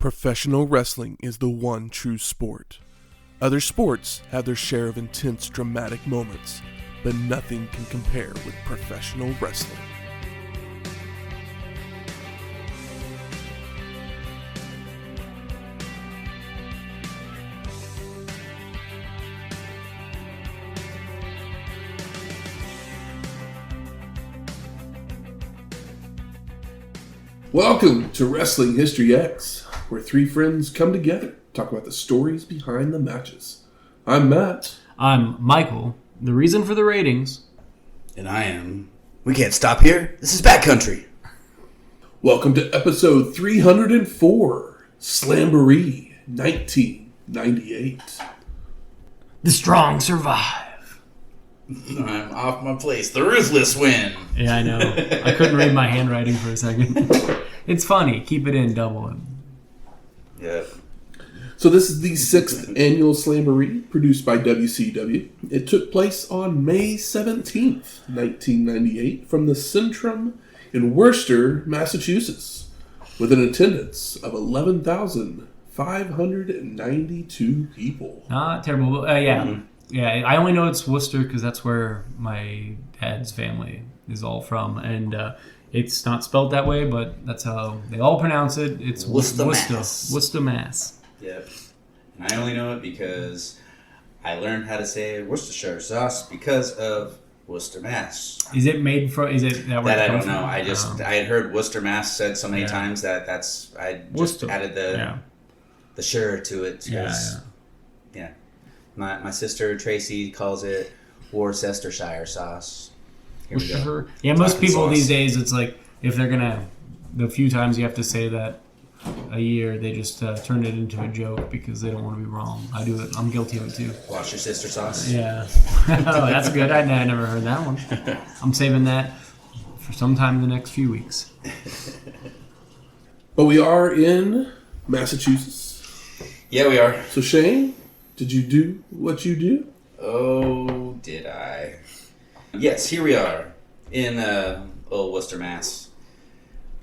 Professional wrestling is the one true sport. Other sports have their share of intense, dramatic moments, but nothing can compare with professional wrestling. Welcome to Wrestling History X, where three friends come together to talk about the stories behind the matches. I'm Matt. I'm Michael, the reason for the ratings. And I am... We can't stop here. This is Backcountry. Welcome to episode 304, Slamboree 1998. The strong survive. I'm off my place. The Ruthless win. Yeah, I know. I couldn't read my handwriting for a second. It's funny. Keep it in, double it. Yeah. So this is the 6th annual Slamboree, produced by WCW. It took place on May 17th, 1998, from the Centrum in Worcester, Massachusetts, with an attendance of 11,592 people. Not terrible. Yeah. Mm-hmm. Yeah, I only know it's Worcester because that's where my dad's family is all from. And it's not spelled that way, but that's how they all pronounce it. It's Worcester, Mass. Yep. And I only know it because I learned how to say Worcestershire sauce because of Worcester, Mass. Is it made from? Is it that? That I don't know. I had heard Worcester, Mass said so many times that I just added the shire to it. Yeah. My sister Tracy calls it Worcestershire sauce. Here we go. Yeah, most people these days, it's like if they're gonna, the few times you have to say that a year, they just turn it into a joke because they don't want to be wrong. I do it. I'm guilty of it too. Wash your sister sauce. Yeah. Oh, that's good. I never heard that one. I'm saving that for sometime in the next few weeks. But we are in Massachusetts. Yeah, we are. So Shane, did you do what you do? Oh, did I? Yes, here we are in old Worcester, Mass.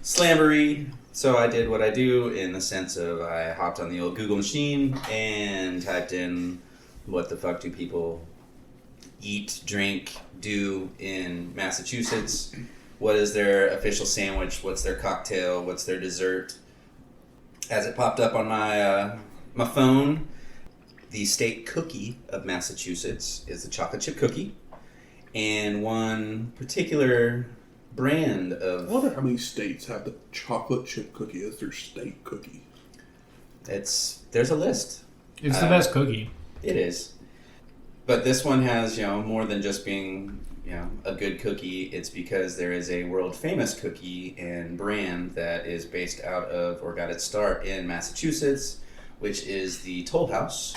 Slamboree. So I did what I do in the sense of I hopped on the old Google machine and typed in what the fuck do people eat, drink, do in Massachusetts. What is their official sandwich? What's their cocktail? What's their dessert? As it popped up on my phone, the state cookie of Massachusetts is the chocolate chip cookie. And one particular brand of... I wonder how many states have the chocolate chip cookie as their state cookie. There's a list. It's the best cookie. It is. But this one has, more than just being, a good cookie. It's because there is a world famous cookie and brand that is based out of, or got its start in Massachusetts, which is the Toll House,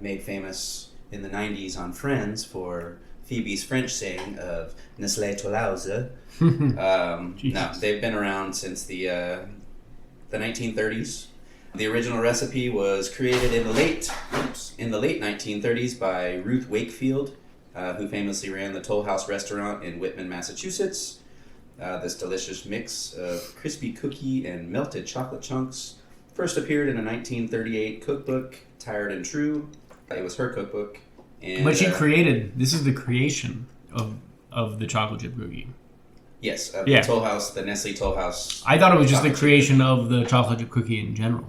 made famous in the 90s on Friends for Phoebe's French saying of Nestlé Tollhouse. No, they've been around since the 1930s. The original recipe was created in the late 1930s by Ruth Wakefield, who famously ran the Toll House restaurant in Whitman, Massachusetts. This delicious mix of crispy cookie and melted chocolate chunks first appeared in a 1938 cookbook, Tired and True. It was her cookbook. And, but she this is the creation of the chocolate chip cookie. Yes, the Toll House, the Nestle Toll House. I thought it was just the creation of the chocolate chip cookie in general.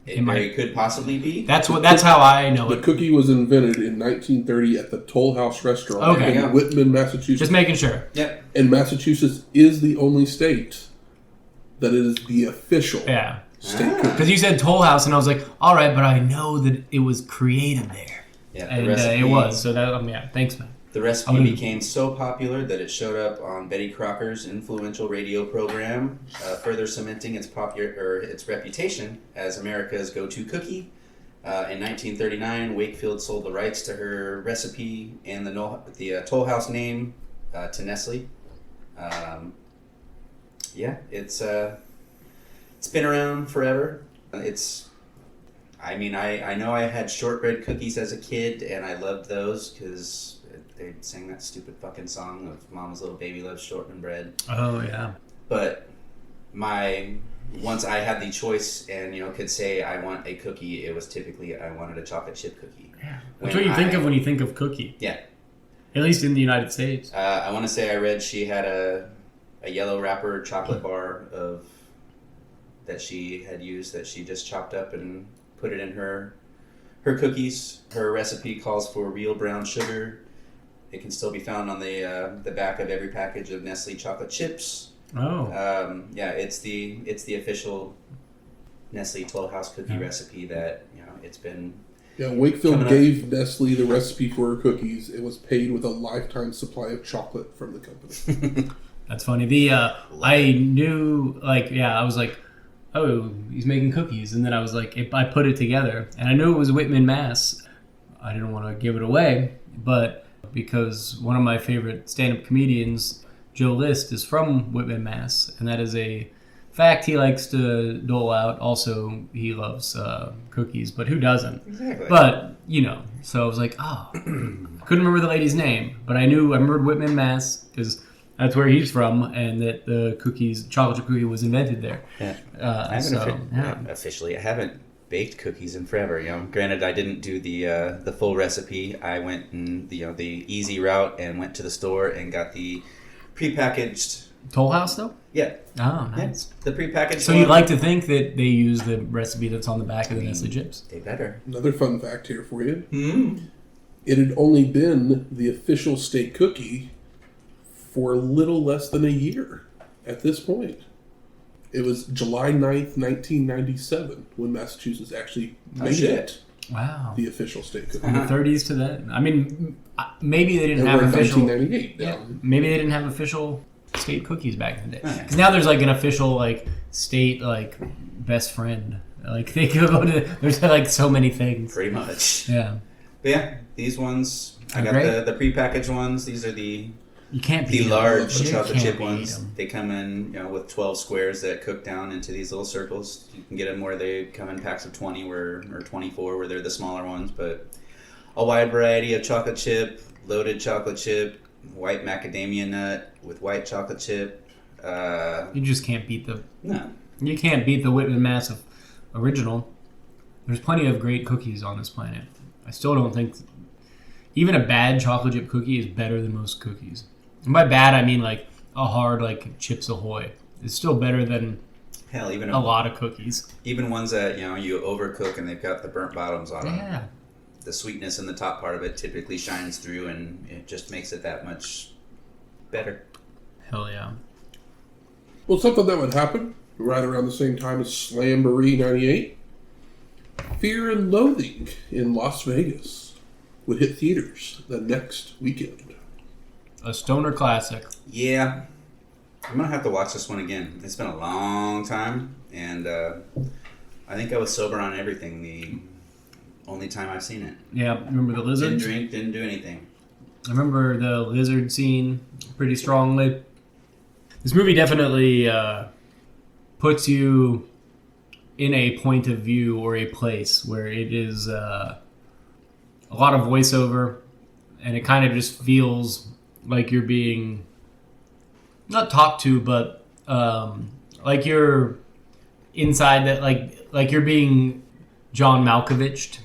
It could possibly be. That's how I know it. The cookie was invented in 1930 at the Toll House restaurant in Whitman, Massachusetts. Just making sure. Yep. And Massachusetts is the only state that is the official state cookie. Because you said Toll House, and I was like, all right, but I know that it was created there. Yeah, and it was. So that, thanks, man. The recipe became so popular that it showed up on Betty Crocker's influential radio program, further cementing its reputation as America's go-to cookie. In 1939, Wakefield sold the rights to her recipe and the Toll House name to Nestle. It's been around forever. I know I had shortbread cookies as a kid, and I loved those because they sang that stupid fucking song of Mama's Little Baby Loves Shortbread Bread. Oh, yeah. But my once I had the choice and could say I want a cookie, it was typically I wanted a chocolate chip cookie. Yeah. That's what you think of when you think of cookie. Yeah. At least in the United States. I want to say I read she had a yellow wrapper chocolate bar that she had used that she just chopped up and put it in her cookies. Her recipe calls for real brown sugar. It can still be found on the back of every package of Nestle chocolate chips. Oh. It's the official Nestle 12 House cookie recipe that it's been. Yeah, Wakefield gave Nestle the recipe for her cookies. It was paid with a lifetime supply of chocolate from the company. That's funny. I knew, I was like, oh, he's making cookies. And then I was like, I put it together. And I knew it was Whitman, Mass. I didn't want to give it away. But because one of my favorite stand-up comedians, Joe List, is from Whitman, Mass. And that is a fact he likes to dole out. Also, he loves cookies. But who doesn't? Exactly. But, so I was like, I couldn't remember the lady's name. But I remembered Whitman, Mass, because that's where he's from, and that the chocolate chip cookie was invented there. Yeah. Officially, I haven't baked cookies in forever. Granted, I didn't do the full recipe. I went and the easy route and went to the store and got the prepackaged. Toll House, though? Yeah. Oh, nice. Yeah, the prepackaged. So you'd like to think that they use the recipe that's on the back of the Nestle chips? They better. Another fun fact here for you. Mm-hmm. It had only been the official state cookie for a little less than a year at this point. It was July 9th, 1997, when Massachusetts actually made it the official state cookie. From the 30s to that. I mean, maybe they didn't And have we're in official... 1998 now. Yeah, maybe they didn't have official state cookies back in the day. Because now there's an official state best friend. They could go to... There's so many things. Pretty much. Yeah. But yeah, these ones, I got the prepackaged ones. These are the... You can't beat the large them. chocolate chip ones. Them. They come in, with 12 squares that cook down into these little circles. You can get them where they come in packs of 20 or 24, where they're the smaller ones. But a wide variety of chocolate chip, loaded chocolate chip, white macadamia nut with white chocolate chip. You just can't beat the. No. You can't beat the Whitman Massive original. There's plenty of great cookies on this planet. I still don't think even a bad chocolate chip cookie is better than most cookies. And by bad, I mean a hard Chips Ahoy. It's still better than even a lot of cookies. Even ones that you overcook and they've got the burnt bottoms on them. Yeah. The sweetness in the top part of it typically shines through, and it just makes it that much better. Hell yeah. Well, something that would happen right around the same time as Slamboree 98. Fear and Loathing in Las Vegas would hit theaters the next weekend. A stoner classic. Yeah. I'm going to have to watch this one again. It's been a long time, and I think I was sober on everything the only time I've seen it. Yeah, remember the lizards? Didn't drink, didn't do anything. I remember the lizard scene pretty strongly. This movie definitely puts you in a point of view or a place where it is a lot of voiceover, and it kind of just feels like you're being not talked to, but like you're inside that, like you're being John Malkovich,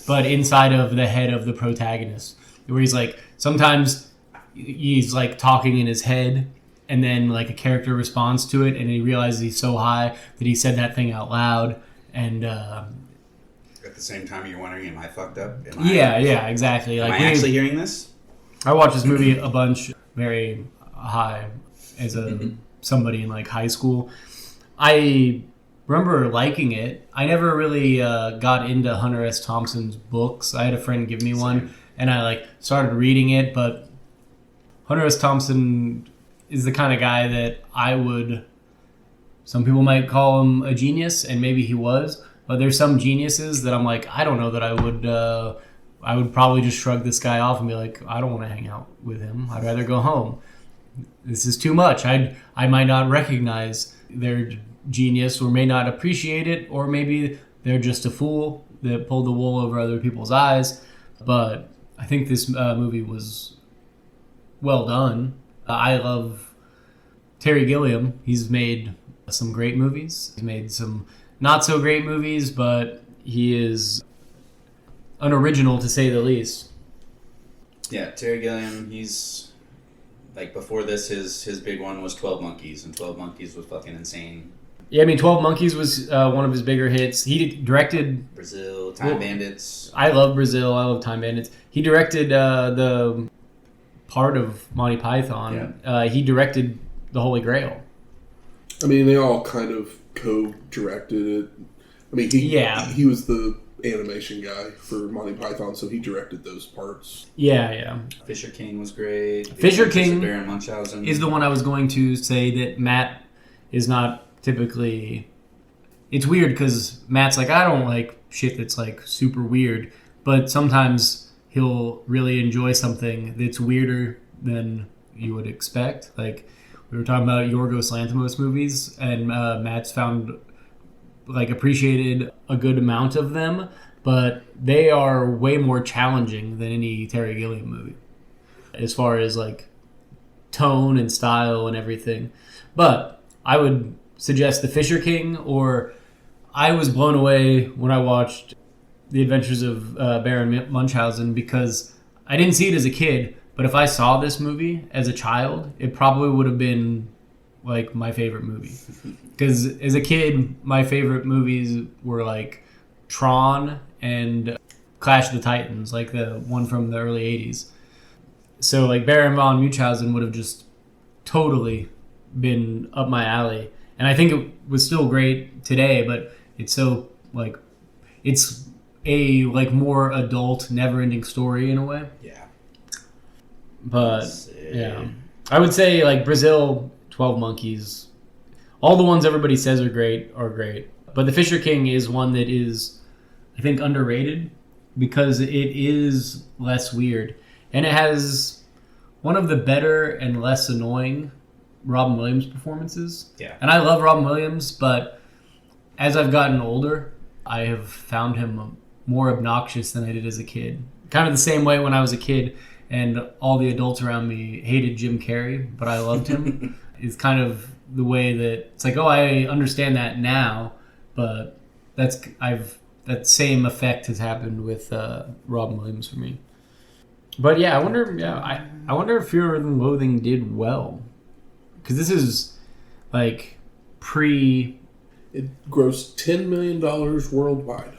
but inside of the head of the protagonist, where he's sometimes he's talking in his head, and then a character responds to it, and he realizes he's so high that he said that thing out loud, and at the same time you're wondering, am I fucked up? Yeah, exactly. Am I actually hearing this? I watched this movie a bunch, very high, as somebody in high school. I remember liking it. I never really got into Hunter S. Thompson's books. I had a friend give me one, and I started reading it. But Hunter S. Thompson is the kind of guy that I would. Some people might call him a genius, and maybe he was. But there's some geniuses that I'm I don't know that I would. I would probably just shrug this guy off and be I don't want to hang out with him. I'd rather go home. This is too much. I might not recognize their genius, or may not appreciate it, or maybe they're just a fool that pulled the wool over other people's eyes. But I think this movie was well done. I love Terry Gilliam. He's made some great movies. He's made some not so great movies, but he is an original to say the least. Yeah, Terry Gilliam, he's like before this his big one was 12 Monkeys, and 12 Monkeys was fucking insane. Yeah, I mean 12 Monkeys was one of his bigger hits. He directed Brazil, Time Bandits. I love Brazil. I love Time Bandits. He directed the part of Monty Python. Yeah. He directed The Holy Grail. I mean, they all kind of co-directed it. I mean, he was the animation guy for Monty Python, so he directed those parts. Yeah. Fisher King was great. Fisher King Baron Munchausen is the one I was going to say that Matt is not typically... It's weird because Matt's like, I don't like shit that's like super weird, but sometimes he'll really enjoy something that's weirder than you would expect. Like, we were talking about Yorgos Lanthimos movies, and Matt's appreciated a good amount of them, but they are way more challenging than any Terry Gilliam movie as far as like tone and style and everything. But I would suggest The Fisher King, or I was blown away when I watched The Adventures of Baron Munchausen, because I didn't see it as a kid, but if I saw this movie as a child, it probably would have been like my favorite movie. Because as a kid, my favorite movies were like Tron and Clash of the Titans, like the one from the early 80s. So like Baron von Munchausen would have just totally been up my alley. And I think it was still great today, but it's so like, it's a like more adult, never-ending story in a way. Yeah. But yeah, I would say like Brazil, 12 Monkeys, all the ones everybody says are great. But The Fisher King is one that is, I think, underrated because it is less weird, and it has one of the better and less annoying Robin Williams performances. Yeah. And I love Robin Williams, but as I've gotten older, I have found him more obnoxious than I did as a kid. Kind of the same way when I was a kid and all the adults around me hated Jim Carrey, but I loved him. It's kind of the way that it's like, oh, I understand that now, but that same effect has happened with Robin Williams for me. But yeah, I wonder if Fear and Loathing did well, because this is like pre. It grossed $10 million worldwide.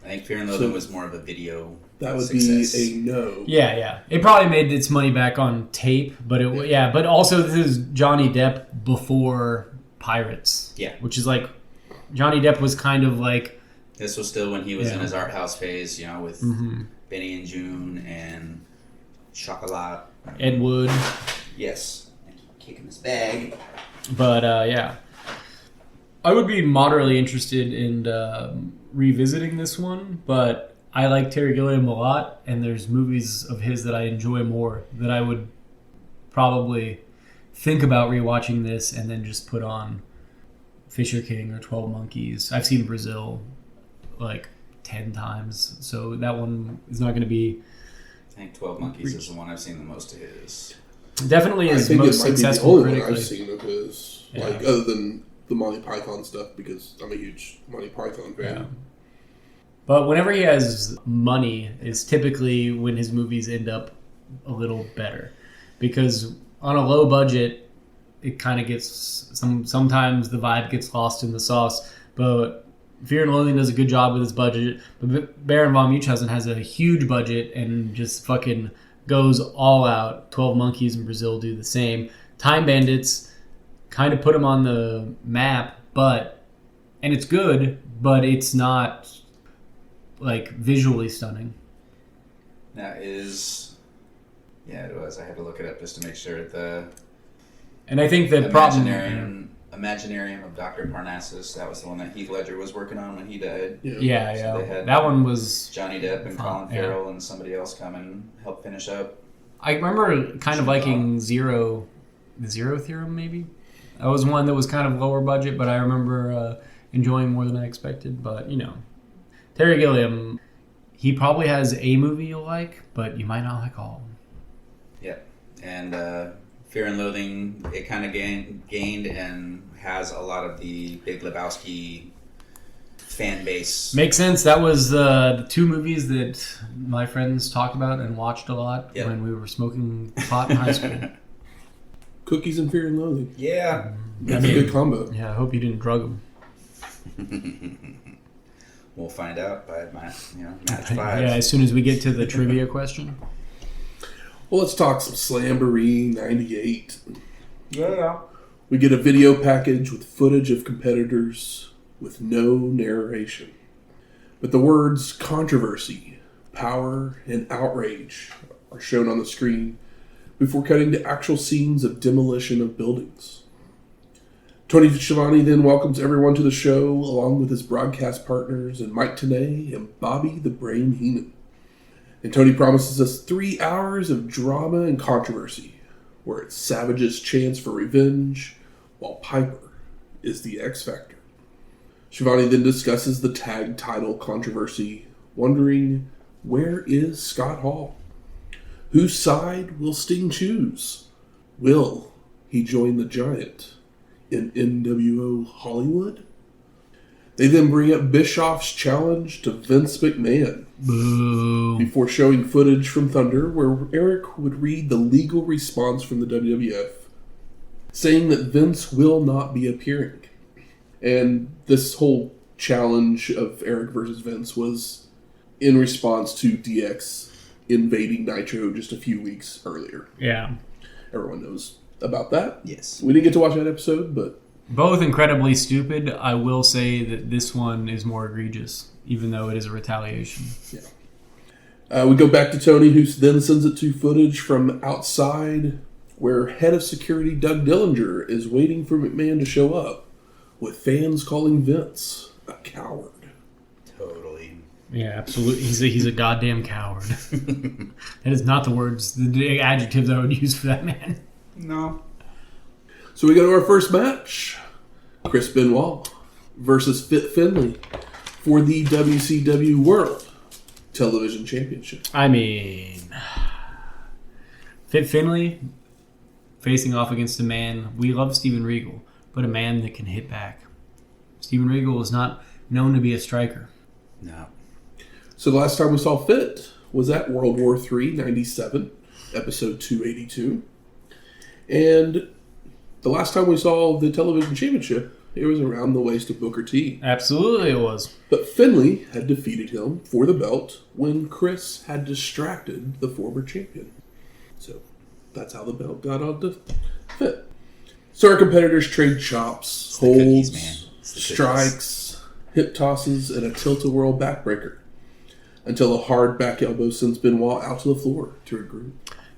I think Fear and Loathing was more of a video. That would success. be a no. Yeah. It probably made its money back on tape, but but also this is Johnny Depp before Pirates. Yeah. Which is like, Johnny Depp was kind of like... This was still when he was in his art house phase, with Benny and June and Chocolat. Ed Wood. Yes. And kicking his bag. But yeah. I would be moderately interested in revisiting this one, but I like Terry Gilliam a lot, and there's movies of his that I enjoy more that I would probably think about rewatching this and then just put on Fisher King or 12 Monkeys. I've seen Brazil like 10 times, so that one is not going to be... I think 12 Monkeys is the one I've seen the most of his. Definitely his most successful I think it might be the only critically. one I've seen of his, like, other than the Monty Python stuff, because I'm a huge Monty Python fan. Yeah. But whenever he has money is typically when his movies end up a little better. Because on a low budget, it kind of gets... Sometimes the vibe gets lost in the sauce. But Fear and Loathing does a good job with his budget. But Baron von Munchausen has a huge budget and just fucking goes all out. 12 Monkeys in Brazil do the same. Time Bandits kind of put him on the map, and it's good, but it's not like visually stunning. That is, it was. I had to look it up just to make sure. And I think the Imaginarium of Dr. Parnassus, that was the one that Heath Ledger was working on when he died. Yeah. So they had that one was Johnny Depp and Colin Farrell and somebody else come and help finish up. I remember kind of liking the Zero Theorem, maybe. That was one that was kind of lower budget, but I remember enjoying more than I expected. But, Terry Gilliam, he probably has a movie you'll like, but you might not like all of them. Yeah. And Fear and Loathing, it kind of gained and has a lot of the Big Lebowski fan base. Makes sense. That was the two movies that my friends talked about and watched a lot when we were smoking pot in high school. Cookies and Fear and Loathing. Yeah. That's a good combo. Yeah, I hope you didn't drug them. We'll find out by match 5. Yeah, as soon as we get to the trivia question. Well, let's talk some Slamboree 98. Yeah. We get a video package with footage of competitors with no narration. But the words controversy, power, and outrage are shown on the screen before cutting to actual scenes of demolition of buildings. Tony Schiavone then welcomes everyone to the show along with his broadcast partners and Mike Tenay and Bobby the Brain Heenan. And Tony promises us 3 hours of drama and controversy, where it's Savage's chance for revenge, while Piper is the X Factor. Schiavone then discusses the tag title controversy, wondering, where is Scott Hall? Whose side will Sting choose? Will he join the Giant in NWO Hollywood? They then bring up Bischoff's challenge to Vince McMahon. Boo. Before showing footage from Thunder where Eric would read the legal response from the WWF, saying that Vince will not be appearing. And this whole challenge of Eric versus Vince was in response to DX invading Nitro just a few weeks earlier. Yeah. Everyone knows about that. Yes. We didn't get to watch that episode, but... Both incredibly stupid. I will say that this one is more egregious, even though it is a retaliation. Yeah. We go back to Tony, who then sends it to footage from outside, where head of security Doug Dillinger is waiting for McMahon to show up, with fans calling Vince a coward. Totally. Yeah, absolutely. He's a goddamn coward. That is not the adjectives I would use for that man. No. So we go to our first match. Chris Benoit versus Fit Finlay for the WCW World Television Championship. I mean, Fit Finlay facing off against a man. We love Steven Regal, but a man that can hit back. Steven Regal is not known to be a striker. No. So the last time we saw Fit was at World War III, 97, episode 282. And the last time we saw the television championship, it was around the waist of Booker T. Absolutely it was. But Finlay had defeated him for the belt when Chris had distracted the former champion. So that's how the belt got on to Fit. So our competitors trade chops, holds, strikes, hip tosses, and a tilt-a-whirl backbreaker until a hard back elbow sends Benoit out to the floor to regroup.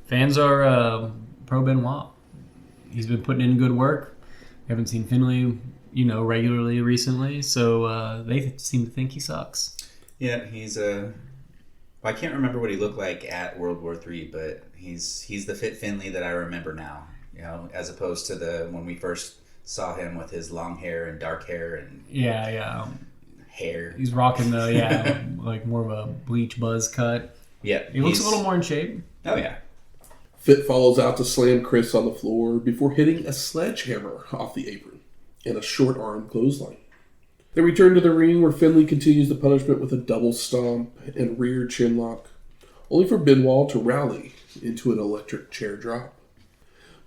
Fans are pro Benoit. He's been putting in good work. We haven't seen Finlay, regularly recently, so they seem to think he sucks. Yeah, he's I can't remember what he looked like at World War III, but he's the Fit Finlay that I remember now. As opposed to when we first saw him with his long hair and dark hair and hair. He's rocking the like more of a bleach buzz cut. Yeah, he looks a little more in shape. Oh yeah. Fit follows out to slam Chris on the floor before hitting a sledgehammer off the apron and a short arm clothesline. They return to the ring where Finlay continues the punishment with a double stomp and rear chin lock, only for Benoit to rally into an electric chair drop.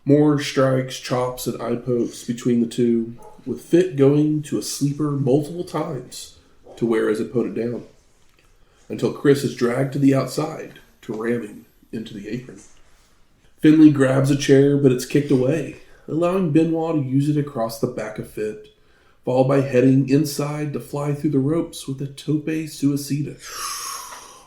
More strikes, chops, and eye pokes between the two, with Fit going to a sleeper multiple times to wear his opponent down, until Chris is dragged to the outside to ram him into the apron. Finlay grabs a chair, but it's kicked away, allowing Benoit to use it across the back of Fit, followed by heading inside to fly through the ropes with a tope suicida,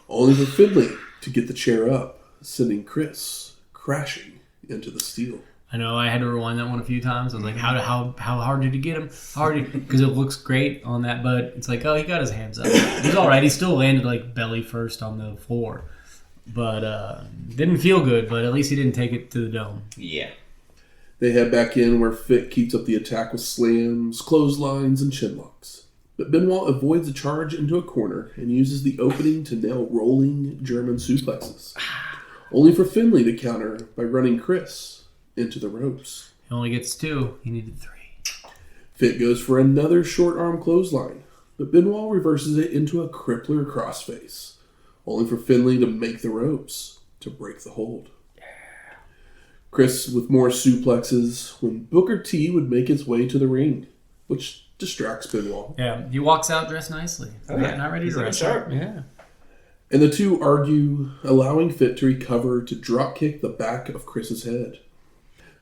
only for Finlay to get the chair up, sending Chris crashing into the steel. I know, I had to rewind that one a few times. I was like, how hard did he get him? Because it looks great on that, but it's like, oh, he got his hands up. He's all right. He still landed like belly first on the floor. But didn't feel good, but at least he didn't take it to the dome. Yeah. They head back in where Fit keeps up the attack with slams, clotheslines, and chinlocks. But Benoit avoids a charge into a corner and uses the opening to nail rolling German suplexes, only for Finlay to counter by running Chris into the ropes. He only gets 2. He needed 3. Fit goes for another short arm clothesline, but Benoit reverses it into a crippler crossface, only for Finlay to make the ropes to break the hold. Chris with more suplexes when Booker T would make his way to the ring, which distracts Benoit. Yeah, he walks out dressed nicely. Not ready to wrestle. Sharp. Yeah. And the two argue, allowing Fit to recover to dropkick the back of Chris's head.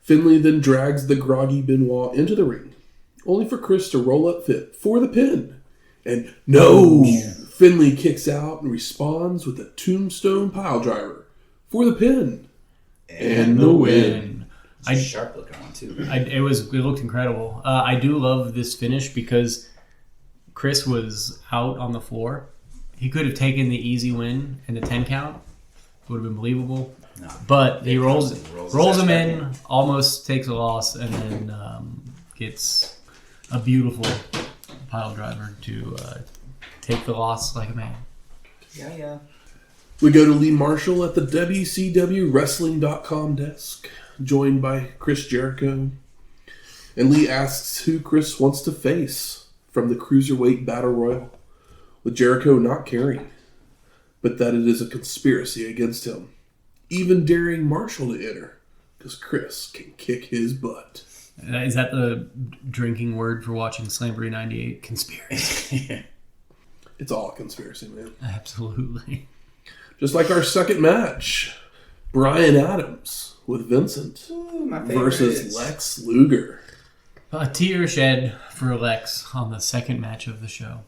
Finlay then drags the groggy Benoit into the ring, only for Chris to roll up Fit for the pin. And no! Finlay kicks out and responds with a tombstone piledriver for the pin. And the win. It's a sharp looking one, too. It looked incredible. I do love this finish because Chris was out on the floor. He could have taken the easy win and the 10 count. It would have been believable. No, but he rolls him in, almost takes a loss, and then gets a beautiful pile driver to take the loss like a man. Yeah. We go to Lee Marshall at the WCWWrestling.com desk, joined by Chris Jericho. And Lee asks who Chris wants to face from the Cruiserweight Battle Royal, with Jericho not caring, but that it is a conspiracy against him, even daring Marshall to enter, because Chris can kick his butt. Is that the drinking word for watching Slamboree 98? Conspiracy. It's all a conspiracy, man. Absolutely. Just like our second match, Bryan Adams with Vincent versus Lex Luger. A tear shed for Lex on the second match of the show.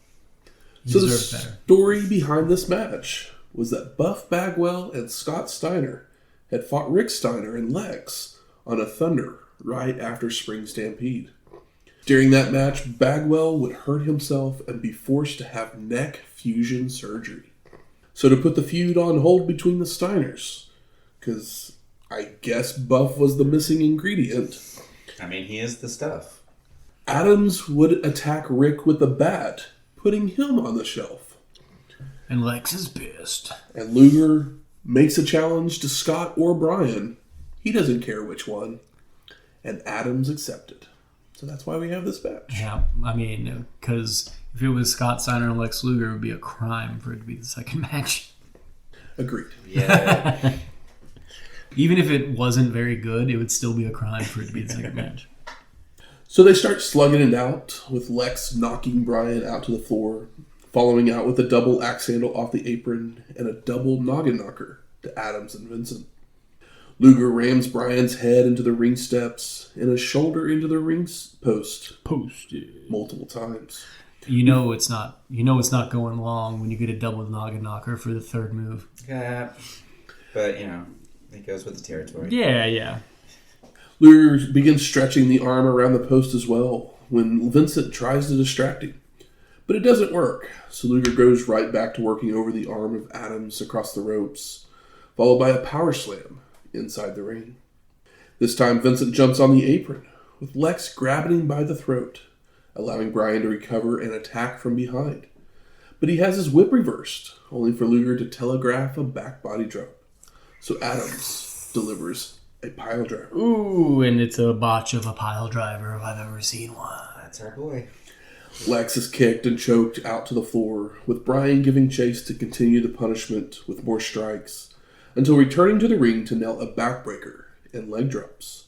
He so the better. Story behind this match was that Buff Bagwell and Scott Steiner had fought Rick Steiner and Lex on a Thunder right after Spring Stampede. During that match, Bagwell would hurt himself and be forced to have neck fusion surgery. So to put the feud on hold between the Steiners, because I guess Buff was the missing ingredient. I mean, he is the stuff. Adams would attack Rick with a bat, putting him on the shelf. And Lex is pissed. And Luger makes a challenge to Scott or Bryan. He doesn't care which one. And Adams accepted. So that's why we have this match. Yeah, I mean, because if it was Scott Steiner and Lex Luger, it would be a crime for it to be the second match. Agreed. Yeah. Even if it wasn't very good, it would still be a crime for it to be the second match. So they start slugging it out, with Lex knocking Bryan out to the floor, following out with a double axe handle off the apron and a double noggin knocker to Adams and Vincent. Luger rams Bryan's head into the ring steps and a shoulder into the ring post. Posted multiple times. You know it's not going long when you get a double noggin knocker for the third move. Yeah, but it goes with the territory. Yeah. Luger begins stretching the arm around the post as well when Vincent tries to distract him. But it doesn't work, so Luger goes right back to working over the arm of Adams across the ropes, followed by a power slam inside the ring. This time Vincent jumps on the apron, with Lex grabbing him by the throat, allowing Bryan to recover and attack from behind. But he has his whip reversed, only for Luger to telegraph a back body drop. So Adams delivers a pile driver. Ooh, and it's a botch of a pile driver if I've ever seen one. That's our boy. Lex is kicked and choked out to the floor, with Bryan giving chase to continue the punishment with more strikes, until returning to the ring to nail a backbreaker and leg drops.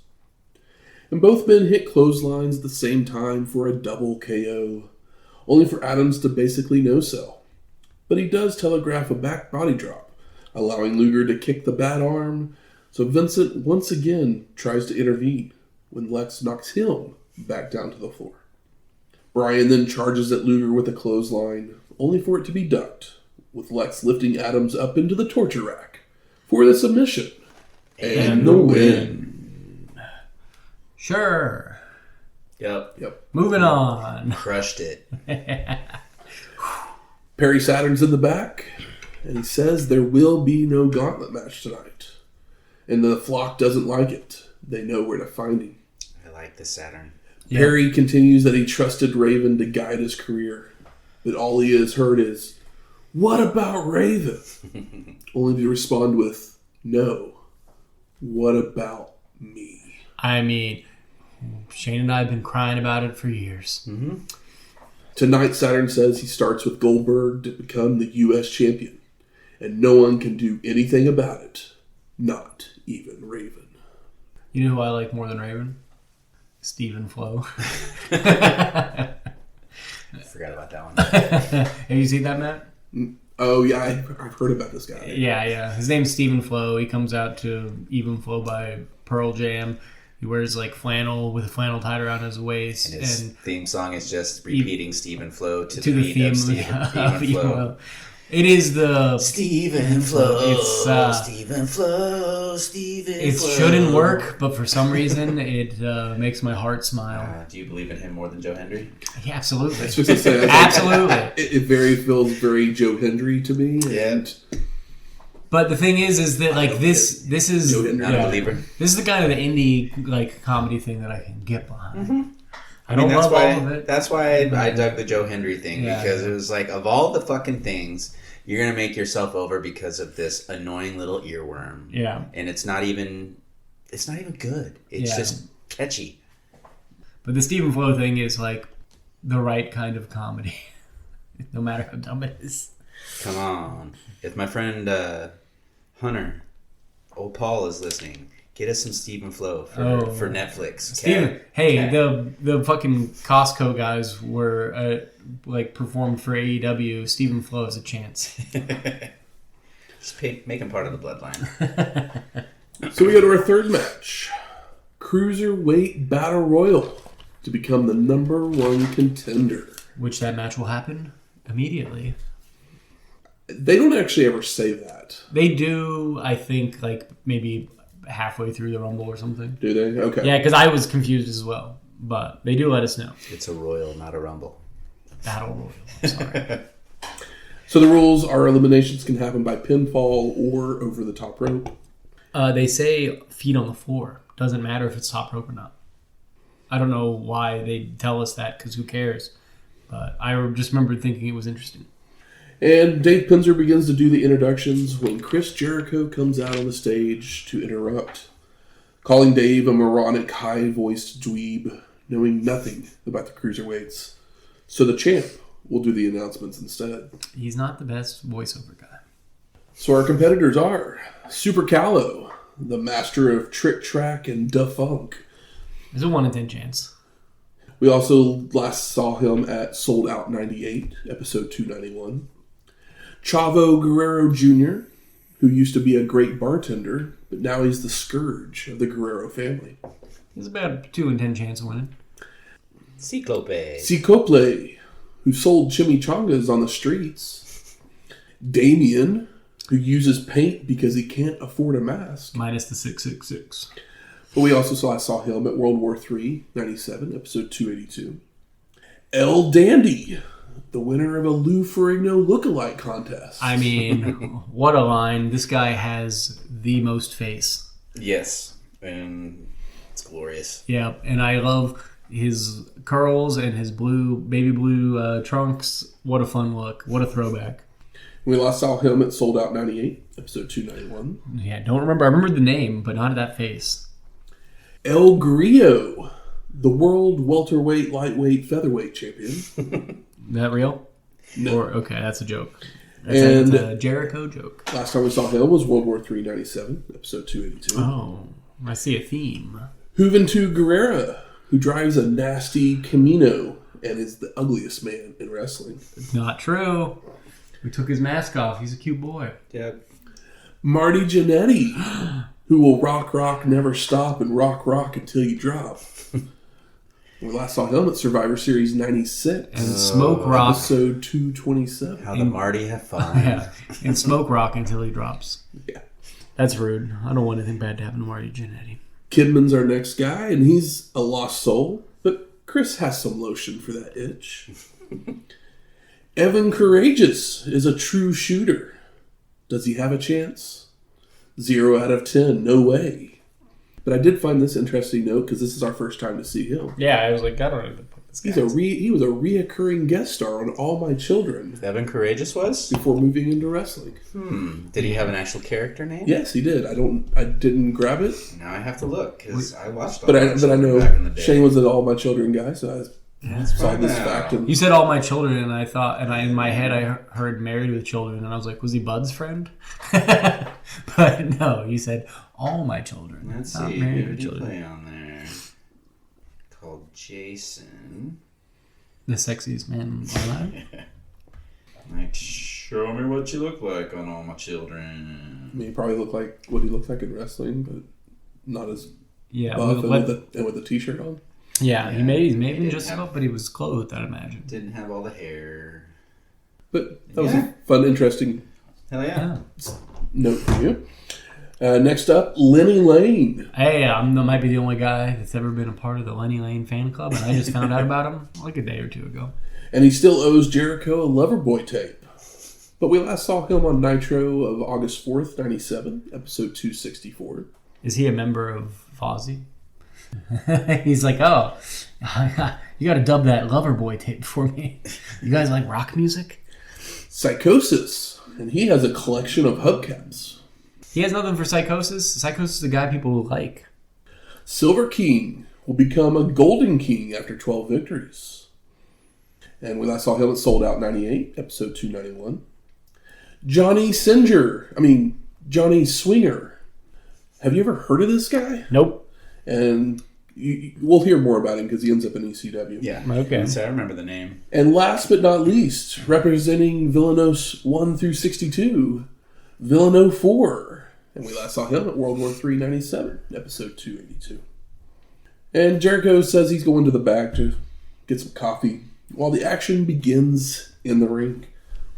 And both men hit clotheslines at the same time for a double KO, only for Adams to basically no-sell. But he does telegraph a back body drop, allowing Luger to kick the bad arm, so Vincent once again tries to intervene when Lex knocks him back down to the floor. Bryan then charges at Luger with a clothesline, only for it to be ducked, with Lex lifting Adams up into the torture rack for the submission. And the win. Sure. Yep. Moving on. Crushed it. Perry Saturn's in the back, and he says there will be no gauntlet match tonight. And the flock doesn't like it. They know where to find him. I like the Saturn. Yeah. Perry continues that he trusted Raven to guide his career, but all he has heard is, "What about Raven?" Only to respond with, "No. What about me?" I mean, Shane and I have been crying about it for years. Mm-hmm. Tonight, Saturn says he starts with Goldberg to become the U.S. champion, and no one can do anything about it. Not even Raven. You know who I like more than Raven? Stephen Flo. I forgot about that one. Have you seen that, Matt? Oh, yeah, I've heard about this guy. Yeah. His name's Stephen Flo. He comes out to Even Flow by Pearl Jam. He wears like flannel with a flannel tied around his waist. And his theme song is just repeating Stephen Flow to the beat theme of Stephen Flow. It is the Stephen Flow. It's Stephen Flow. Stephen it Flow. shouldn't work, but for some reason it makes my heart smile. Do you believe in him more than Joe Hendry? Yeah, absolutely. That's what I say. Absolutely. It feels very Joe Hendry to me. And But the thing is that like this is Not a believer. This is the kind of the indie like comedy thing that I can get behind. Mm-hmm. I don't love all of it. That's why I dug the Joe Hendry thing, Yeah. because it was like, of all the fucking things, you're going to make yourself over because of this annoying little earworm. Yeah. And it's not even good. It's just catchy. But the Stephen Flo thing is like the right kind of comedy. No matter how dumb it is. Come on. If my friend Hunter, old Paul, is listening, get us some Stephen Flow for Netflix. Steven, the fucking Costco guys were like performed for AEW. Stephen Flow has a chance. Just make him part of the bloodline. So we go to our third match. Cruiserweight Battle Royal to become the number one contender. Which that match will happen immediately. They don't actually ever say that. They do, I think, like maybe halfway through the Rumble or something. Do they? Okay. Yeah, because I was confused as well. But they do let us know. It's a Royal, not a Rumble. Battle Royal. I'm sorry. So the rules are eliminations can happen by pinfall or over the top rope. They say feet on the floor. Doesn't matter if it's top rope or not. I don't know why they tell us that, because who cares? But I just remember thinking it was interesting. And Dave Pinzer begins to do the introductions when Chris Jericho comes out on the stage to interrupt, calling Dave a moronic, high-voiced dweeb, knowing nothing about the cruiserweights. So the champ will do the announcements instead. He's not the best voiceover guy. So our competitors are Super Callow, the master of trick track and da-funk. There's a 1 in 10 chance. We also last saw him at Sold Out 98, episode 291. Chavo Guerrero Jr., who used to be a great bartender, but now he's the scourge of the Guerrero family. There's about a 2 in 10 chance of winning. Cicople, who sold chimichangas on the streets. Damien, who uses paint because he can't afford a mask. Minus the 666. But we also saw him at World War III, 97, episode 282. El Dandy, the winner of a Lou Ferrigno lookalike contest. I mean, what a line. This guy has the most face. Yes. And it's glorious. Yeah, and I love his curls and his baby blue trunks. What a fun look. What a throwback. We last saw him at Sold Out 98, episode 291. Yeah, don't remember. I remember the name, but not that face. El Grillo, the world welterweight, lightweight, featherweight champion. Is that real? No. Okay, that's a joke. That's a Jericho joke. Last time we saw him was World War III 97, episode 282. Oh, I see a theme. Juventud Guerrera, who drives a nasty Camino and is the ugliest man in wrestling. Not true. We took his mask off. He's a cute boy. Yeah. Marty Jannetty, who will rock, never stop, and rock until you drop. We last saw him at Survivor Series 96. And Smoke Rock. Episode 227. How the Marty have fun. Yeah, and Smoke Rock until he drops. Yeah. That's rude. I don't want anything bad to happen to Marty Jannetty. Kidman's our next guy, and he's a lost soul, but Chris has some lotion for that itch. Evan Courageous is a true shooter. Does he have a chance? 0 out of 10. No way. But I did find this interesting note because this is our first time to see him. Yeah, I was like, I don't know. He was a reoccurring guest star on All My Children. Evan Courageous was? Before moving into wrestling. Did he have an actual character name? Yes, he did. I didn't grab it. Now I have to look, because I watched But I know back in the day. Shane was an All My Children guy, so I saw this now. fact. And You said All My Children, and I thought, in my head, I heard Married with Children, and I was like, was he Bud's friend? But no, you said All My Children. Let's not see. Married Who with did you Children. play on there? Called Jason. The sexiest man alive. Like, show me what you look like on All My Children. I mean, he probably looked like what he looked like in wrestling, but not as Yeah, buff and with a t-shirt on. yeah, he made him just have- enough, but he was clothed, I'd imagine. Didn't have all the hair. But that was a fun, interesting Hell yeah. note for you. Next up, Lenny Lane. Hey, I might be the only guy that's ever been a part of the Lenny Lane fan club, and I just found out about him like a day or two ago. And he still owes Jericho a Loverboy tape. But we last saw him on Nitro of August 4th, 97, episode 264. Is he a member of Fozzy? He's like, oh, you got to dub that Loverboy tape for me. You guys like rock music? Psychosis. And he has a collection of hubcaps. He has nothing for Psychosis. Psychosis is a guy people like. Silver King will become a Golden King after 12 victories. And we last saw him at Sold Out 98, episode 291. Johnny Swinger. Have you ever heard of this guy? Nope. And we'll hear more about him because he ends up in ECW. Yeah. Okay. So I remember the name. And last but not least, representing Villanos 1 through 62, Villano 4. And we last saw him at World War III 97, episode 282. And Jericho says he's going to the back to get some coffee while the action begins in the ring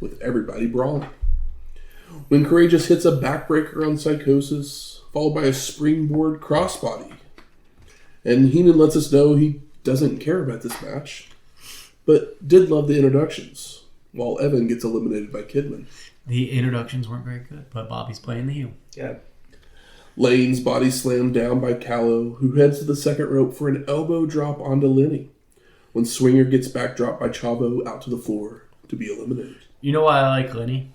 with everybody brawling. When Courageous hits a backbreaker on Psychosis, followed by a springboard crossbody. And Heenan lets us know he doesn't care about this match, but did love the introductions, while Evan gets eliminated by Kidman. The introductions weren't very good, but Bobby's playing the heel. Yeah. Lane's body slammed down by Callow, who heads to the second rope for an elbow drop onto Lenny, when Swinger gets backdropped by Chavo out to the floor to be eliminated. You know why I like Lenny?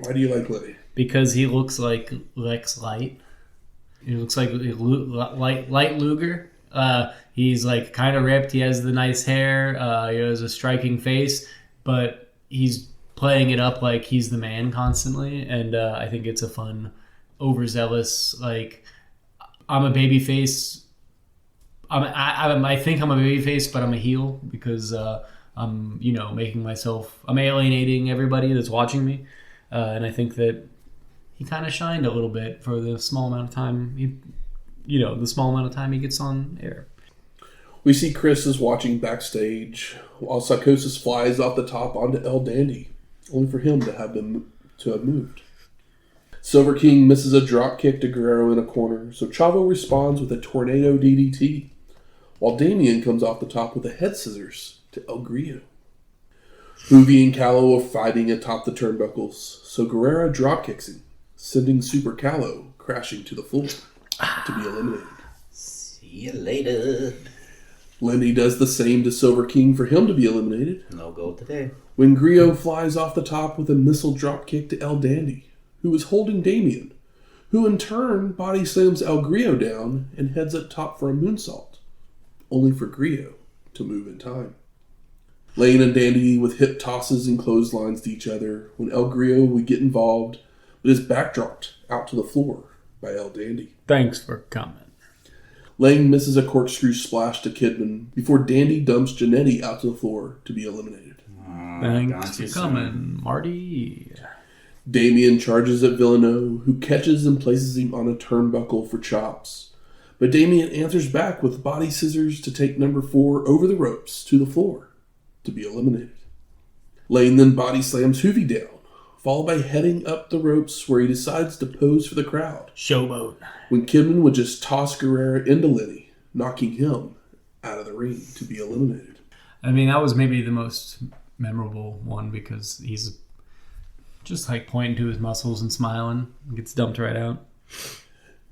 Why do you like Lenny? Because he looks like Lex Light. He looks like Light Luger. He's like kind of ripped. He has the nice hair. He has a striking face, but he's playing it up like he's the man constantly. And I think it's a fun, overzealous, like, I'm a baby face. I think I'm a baby face, but I'm a heel because I'm alienating everybody that's watching me. And I think that he kind of shined a little bit for the small amount of time he gets on air. We see Chris is watching backstage while Psychosis flies off the top onto El Dandy, only for him to have moved. Silver King misses a drop kick to Guerrero in a corner, so Chavo responds with a tornado DDT, while Damien comes off the top with a head scissors to El Grillo. Hoovy and Callow are fighting atop the turnbuckles, so Guerrero drop kicks him, sending Super Callow crashing to the floor to be eliminated. See you later. Lenny does the same to Silver King for him to be eliminated. No go today. When Grillo flies off the top with a missile drop kick to El Dandy, who is holding Damien, who in turn body slams El Grillo down and heads up top for a moonsault, only for Grillo to move in time. Lane and Dandy with hip tosses and clotheslines to each other when El Grillo would get involved, but is backdropped out to the floor by El Dandy. Thanks for coming. Lane misses a corkscrew splash to Kidman before Dandy dumps Jannetty out to the floor to be eliminated. Thanks for coming, Marty. Damien charges at Villano, who catches and places him on a turnbuckle for chops. But Damien answers back with body scissors to take number 4 over the ropes to the floor to be eliminated. Lane then body slams Hoovy down, followed by heading up the ropes where he decides to pose for the crowd. Showboat. When Kidman would just toss Guerrero into Lenny, knocking him out of the ring to be eliminated. I mean, that was maybe the most memorable one because he's just like pointing to his muscles and smiling and gets dumped right out.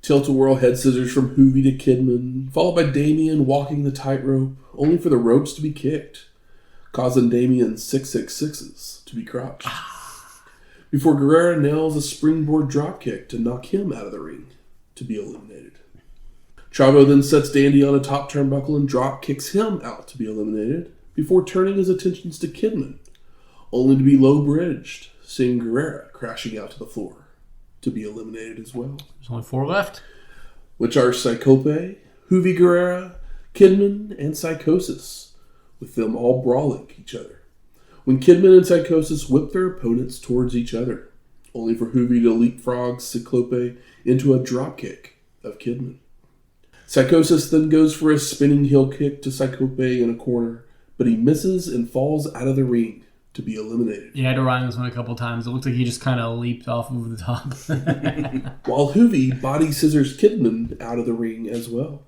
Tilt-a-whirl head scissors from Hoovy to Kidman, followed by Damien walking the tightrope, only for the ropes to be kicked, causing Damien's 666s to be crushed. Before Guerrero nails a springboard dropkick to knock him out of the ring to be eliminated. Chavo then sets Dandy on a top turnbuckle and drop kicks him out to be eliminated, before turning his attentions to Kidman, only to be low-bridged, seeing Guerrero crashing out to the floor to be eliminated as well. There's only 4 left. Which are Psychope, Hoovy Guerrero, Kidman, and Psychosis, with them all brawling each other. When Kidman and Psychosis whip their opponents towards each other, only for Hoovy to leapfrog Psychope into a dropkick of Kidman. Psychosis then goes for a spinning heel kick to Psychope in a corner, but he misses and falls out of the ring to be eliminated. Yeah, I had to rhyme this one a couple times. It looked like he just kind of leaped off of the top. While Hoovy body scissors Kidman out of the ring as well.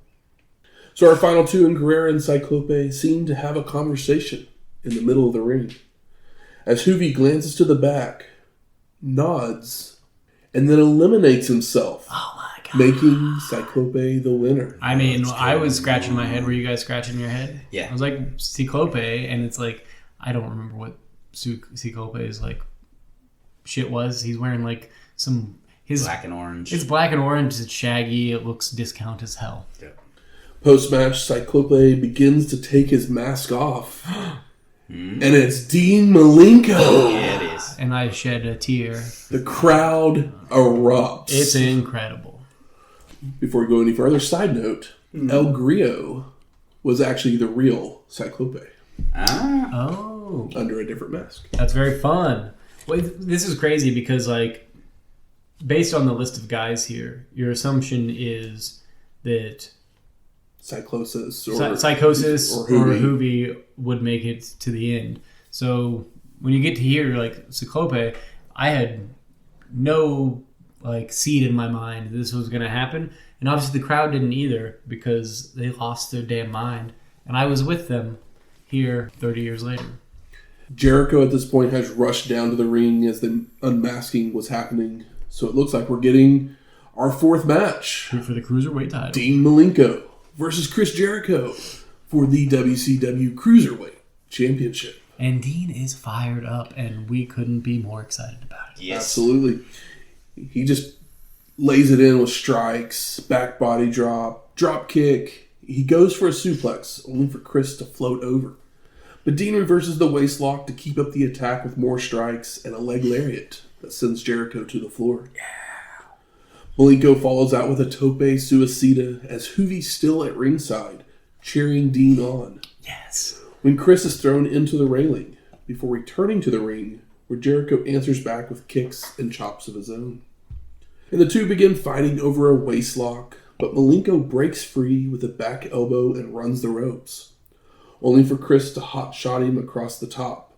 So our final two in Guerrero and Psychope seem to have a conversation in the middle of the ring. As Hoovy glances to the back, nods, and then eliminates himself. Oh my God. Making Psychope the winner. I mean, I was scratching my head. Were you guys scratching your head? Yeah. I was like, Cyclope, and it's like, I don't remember what Cyclope's like shit was. He's wearing like his black and orange. It's black and orange. It's shaggy. It looks discount as hell. Yeah. Post-match, Cyclope begins to take his mask off. And it's Dean Malenko. Yeah, it is. And I shed a tear. The crowd erupts. It's incredible. Before we go any further, side note, El Grillo was actually the real Cyclope. Ah. Oh. Under a different mask. That's very fun. Well, this is crazy because, like, based on the list of guys here, your assumption is that Psychosis or Hoovy would make it to the end. So when you get to here, like, Cyclope, I had no, like, seed in my mind that this was going to happen. And obviously the crowd didn't either because they lost their damn mind. And I was with them here 30 years later. Jericho at this point has rushed down to the ring as the unmasking was happening. So it looks like we're getting our fourth match. For the Cruiserweight title. Dean Malenko versus Chris Jericho for the WCW Cruiserweight Championship. And Dean is fired up, and we couldn't be more excited about it. Yes. Absolutely. He just lays it in with strikes, back body drop, drop kick. He goes for a suplex, only for Chris to float over. But Dean reverses the waist lock to keep up the attack with more strikes and a leg lariat that sends Jericho to the floor. Yeah. Malenko follows out with a tope suicida as Hoovy's still at ringside, cheering Dean on. Yes. When Chris is thrown into the railing, before returning to the ring, where Jericho answers back with kicks and chops of his own. And the two begin fighting over a waist lock, but Malenko breaks free with a back elbow and runs the ropes, only for Chris to hot-shot him across the top,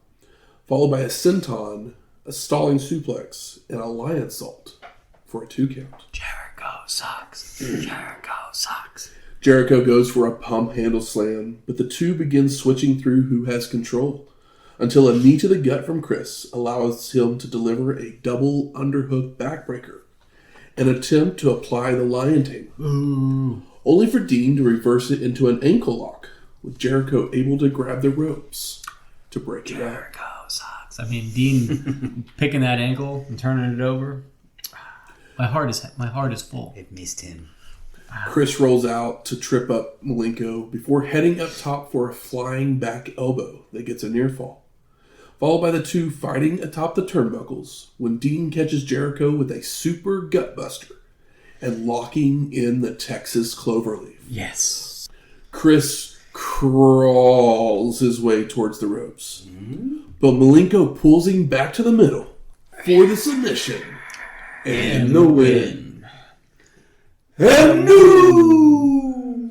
followed by a senton, a stalling suplex, and a lion salt for a 2 count. Jericho sucks. Jericho sucks. Jericho goes for a pump handle slam, but the two begin switching through who has control, until a knee to the gut from Chris allows him to deliver a double underhook backbreaker, and attempt to apply the lion tamer, only for Dean to reverse it into an ankle lock, with Jericho able to grab the ropes to break it out. Jericho sucks. I mean, Dean picking that ankle and turning it over. My heart is full. It missed him. Chris rolls out to trip up Malenko before heading up top for a flying back elbow that gets a near fall, followed by the two fighting atop the turnbuckles when Dean catches Jericho with a super gutbuster and locking in the Texas Cloverleaf. Yes. Chris crawls his way towards the ropes, but Malenko pulls him back to the middle for the submission and the win. And no!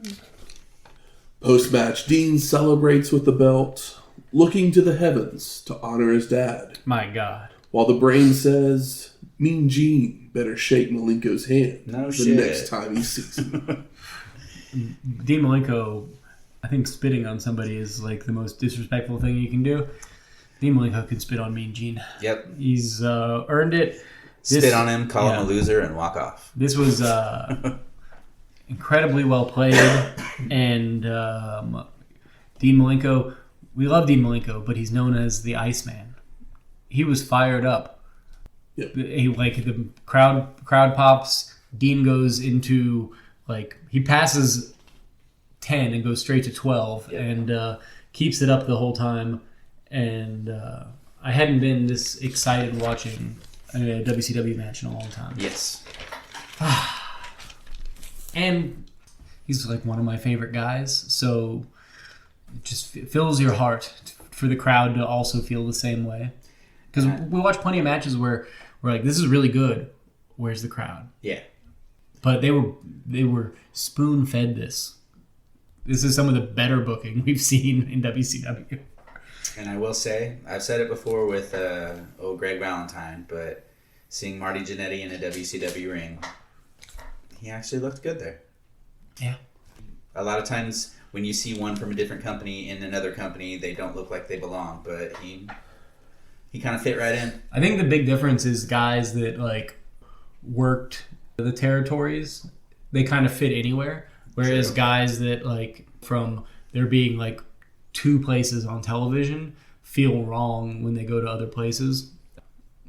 Post-match, Dean celebrates with the belt, looking to the heavens to honor his dad. My God. While the brain says, Mean Gene better shake Malenko's hand the next time he sees him. Dean Malenko, I think spitting on somebody is like the most disrespectful thing you can do. Dean Malenko could spit on Mean Gene. Yep. He's earned it. spit on him, call him a loser, and walk off. This was incredibly well played, and Dean Malenko. We love Dean Malenko, but he's known as the Iceman. He was fired up. Yep. The crowd pops. Dean goes into he passes 10 and goes straight to 12, and keeps it up the whole time. And I hadn't been this excited watching a WCW match in a long time. Yes. And he's one of my favorite guys, so it just fills your heart for the crowd to also feel the same way. Because we watch plenty of matches where we're like, this is really good. Where's the crowd? Yeah. But they were spoon-fed this. This is some of the better booking we've seen in WCW. And I will say, I've said it before with Greg Valentine, but seeing Marty Jannetty in a WCW ring, he actually looked good there. Yeah. A lot of times when you see one from a different company in another company, they don't look like they belong, but he kind of fit right in. I think the big difference is guys that worked the territories, they kind of fit anywhere. Whereas guys that from there being two places on television feel wrong when they go to other places.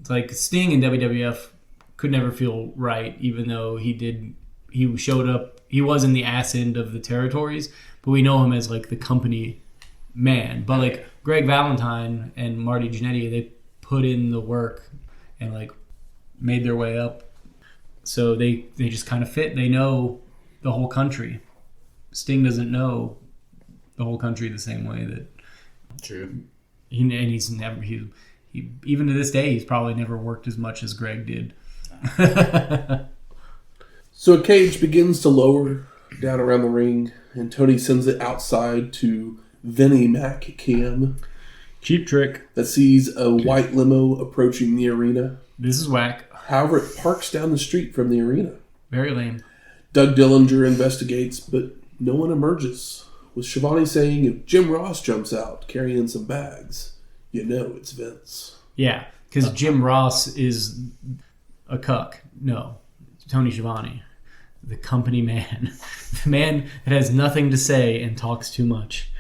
It's Sting in WWF could never feel right, even though he showed up. He was in the ass end of the territories, but we know him as the company man. But Greg Valentine and Marty Jannetty, they put in the work and made their way up. So they just kind of fit. They know the whole country. Sting doesn't know the whole country the same way that. True. He's never he even to this day he's probably never worked as much as Greg did. So a cage begins to lower down around the ring, and Tony sends it outside to Vinnie Mac Cam. Cheap trick. That sees a white limo approaching the arena. This is whack. However, it parks down the street from the arena. Very lame. Doug Dillinger investigates, but no one emerges, with Schiavone saying if Jim Ross jumps out carrying some bags, you know it's Vince. Yeah, because Jim Ross is a cuck. No, Tony Schiavone. The company man. The man that has nothing to say and talks too much.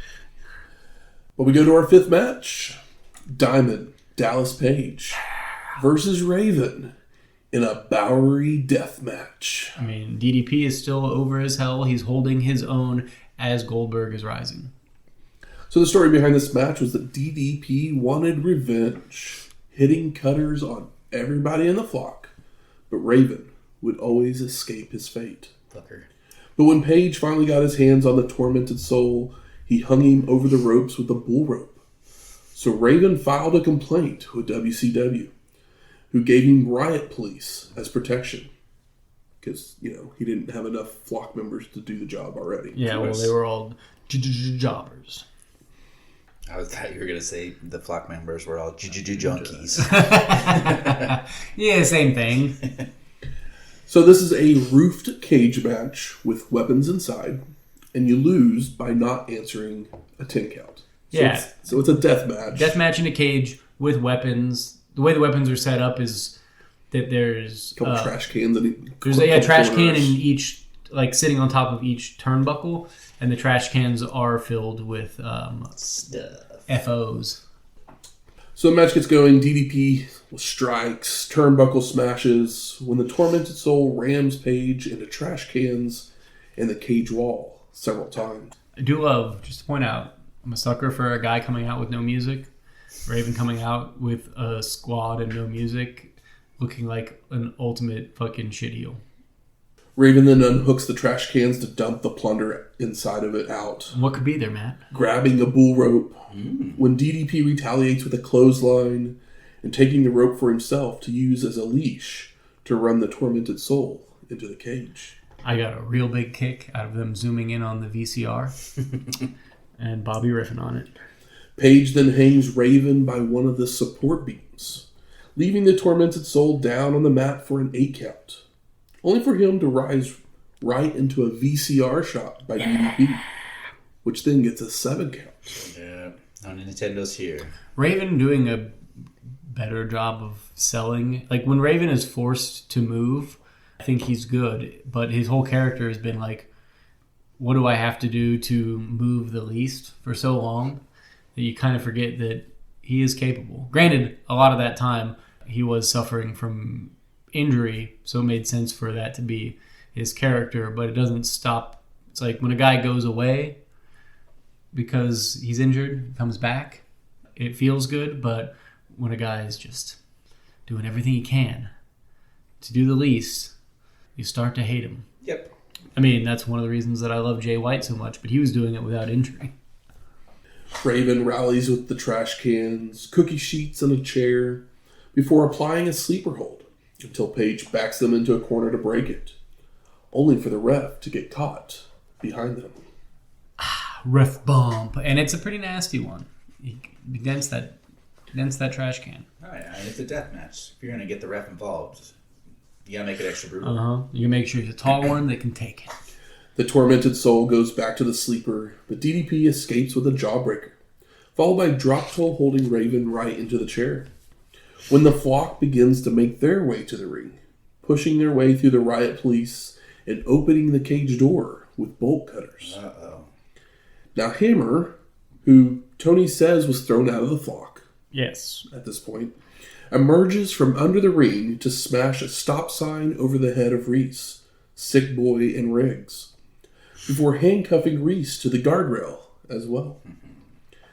Well, we go to our fifth match. Diamond Dallas Page versus Raven in a Bowery death match. I mean, DDP is still over as hell. He's holding his own as Goldberg is rising. So the story behind this match was that DDP wanted revenge, hitting cutters on everybody in the flock, but Raven would always escape his fate. Fucker. But when Page finally got his hands on the tormented soul, he hung him over the ropes with a bull rope. So Raven filed a complaint with WCW, who gave him riot police as protection. Because, he didn't have enough flock members to do the job already. Yeah, well, they were all jobbers. I thought you were going to say the flock members were all junkies. Yeah, same thing. So this is a roofed cage match with weapons inside, and you lose by not answering a 10 count. So it's a death match. Death match in a cage with weapons. The way the weapons are set up is that there's a couple trash cans. There's a trash can in each, sitting on top of each turnbuckle, and the trash cans are filled with stuff. FOs. So the match gets going. DDP strikes, turnbuckle smashes, when the tormented soul rams Page into trash cans and the cage wall several times. I do love, just to point out, I'm a sucker for a guy coming out with no music. Raven coming out with a squad and no music, looking like an ultimate fucking shit heel. Raven then unhooks the trash cans to dump the plunder inside of it out. What could be there, Matt? Grabbing a bull rope. When DDP retaliates with a clothesline and taking the rope for himself to use as a leash to run the tormented soul into the cage. I got a real big kick out of them zooming in on the VCR and Bobby riffing on it. Page then hangs Raven by one of the support beams, leaving the tormented soul down on the mat for an 8 count, only for him to rise right into a VCR shot by DDP, which then gets a 7 count. Yeah, on Nintendo's here. Raven doing a better job of selling. Like when Raven is forced to move, I think he's good, but his whole character has been like, what do I have to do to move the least for so long that you kind of forget that he is capable. Granted, a lot of that time he was suffering from injury, so it made sense for that to be his character, but it doesn't stop. It's like when a guy goes away because he's injured, comes back, it feels good, but when a guy is just doing everything he can to do the least, you start to hate him. Yep. I mean, that's one of the reasons that I love Jay White so much, but he was doing it without injury. Raven rallies with the trash cans, cookie sheets, and a chair before applying a sleeper hold until Paige backs them into a corner to break it, only for the ref to get caught behind them. Ref bump. And it's a pretty nasty one. He dents that trash can. Oh, yeah, it's a death match. If you're going to get the ref involved, you got to make it extra brutal. You make sure he's a tall one that can take it. The tormented soul goes back to the sleeper, but DDP escapes with a jawbreaker, followed by drop toe holding Raven right into the chair. When the flock begins to make their way to the ring, pushing their way through the riot police and opening the cage door with bolt cutters. Uh-oh. Now Hammer, who Tony says was thrown out of the flock, Yes. at this point, emerges from under the ring to smash a stop sign over the head of Reese, Sick Boy, and Riggs, before handcuffing Reese to the guardrail as well.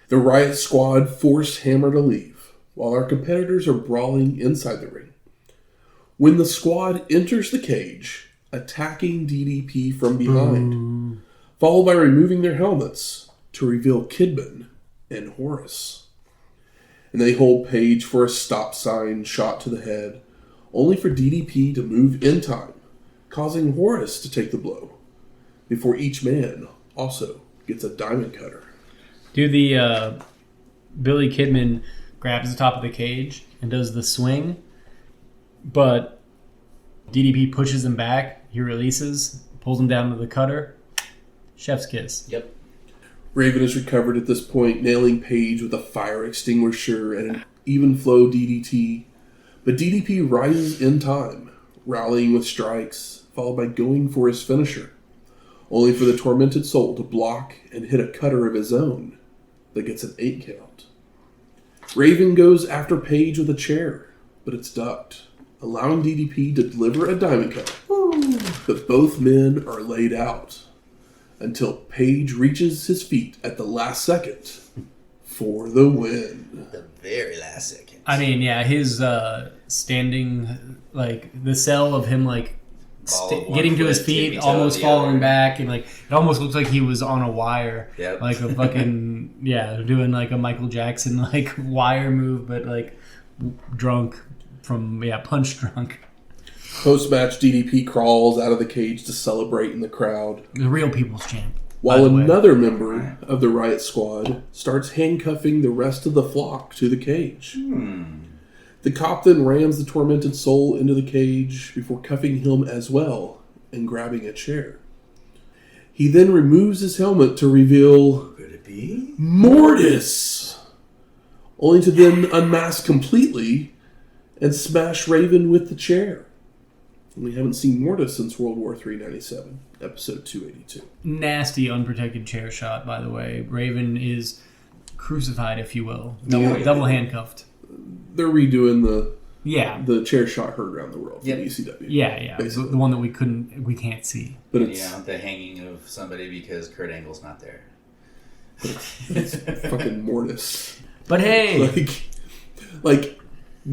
The Riot Squad force Hammer to leave, while our competitors are brawling inside the ring. When the squad enters the cage, attacking DDP from behind, followed by removing their helmets to reveal Kidman and Horace. And they hold Paige for a stop sign shot to the head, only for DDP to move in time, causing Horace to take the blow, before each man also gets a diamond cutter. Dude, the Billy Kidman grabs the top of the cage and does the swing, but DDP pushes him back, he releases, pulls him down to the cutter. Chef's kiss. Yep. Raven is recovered at this point, nailing Paige with a fire extinguisher and an even flow DDT. But DDP rises in time, rallying with strikes, followed by going for his finisher, only for the tormented soul to block and hit a cutter of his own that gets an 8 count. Raven goes after Paige with a chair, but it's ducked, allowing DDP to deliver a diamond cutter. But both men are laid out, until Paige reaches his feet at the last second for the win. The very last second. I mean, yeah, his standing, like, the sell of him, like, getting to his feet, almost falling back, and, like, it almost looks like he was on a wire. Yep. Like a fucking, doing, like, a Michael Jackson, like, wire move, but, like, drunk from, punch drunk. Post-match, DDP crawls out of the cage to celebrate in the crowd. The real people's champ. While another member of the Riot Squad starts handcuffing the rest of the flock to the cage. The cop then rams the tormented soul into the cage before cuffing him as well and grabbing a chair. He then removes his helmet to reveal... Could it be? Mortis! Only to then unmask completely and smash Raven with the chair. We haven't seen Mortis since World War III 97, episode 282. Nasty unprotected chair shot, by the way. Raven is crucified, if you will. Double handcuffed. They're redoing the chair shot heard around the world from ECW. Yeah. The one that we can't see. But it's the hanging of somebody because Kurt Angle's not there. it's fucking Mortis. But hey, like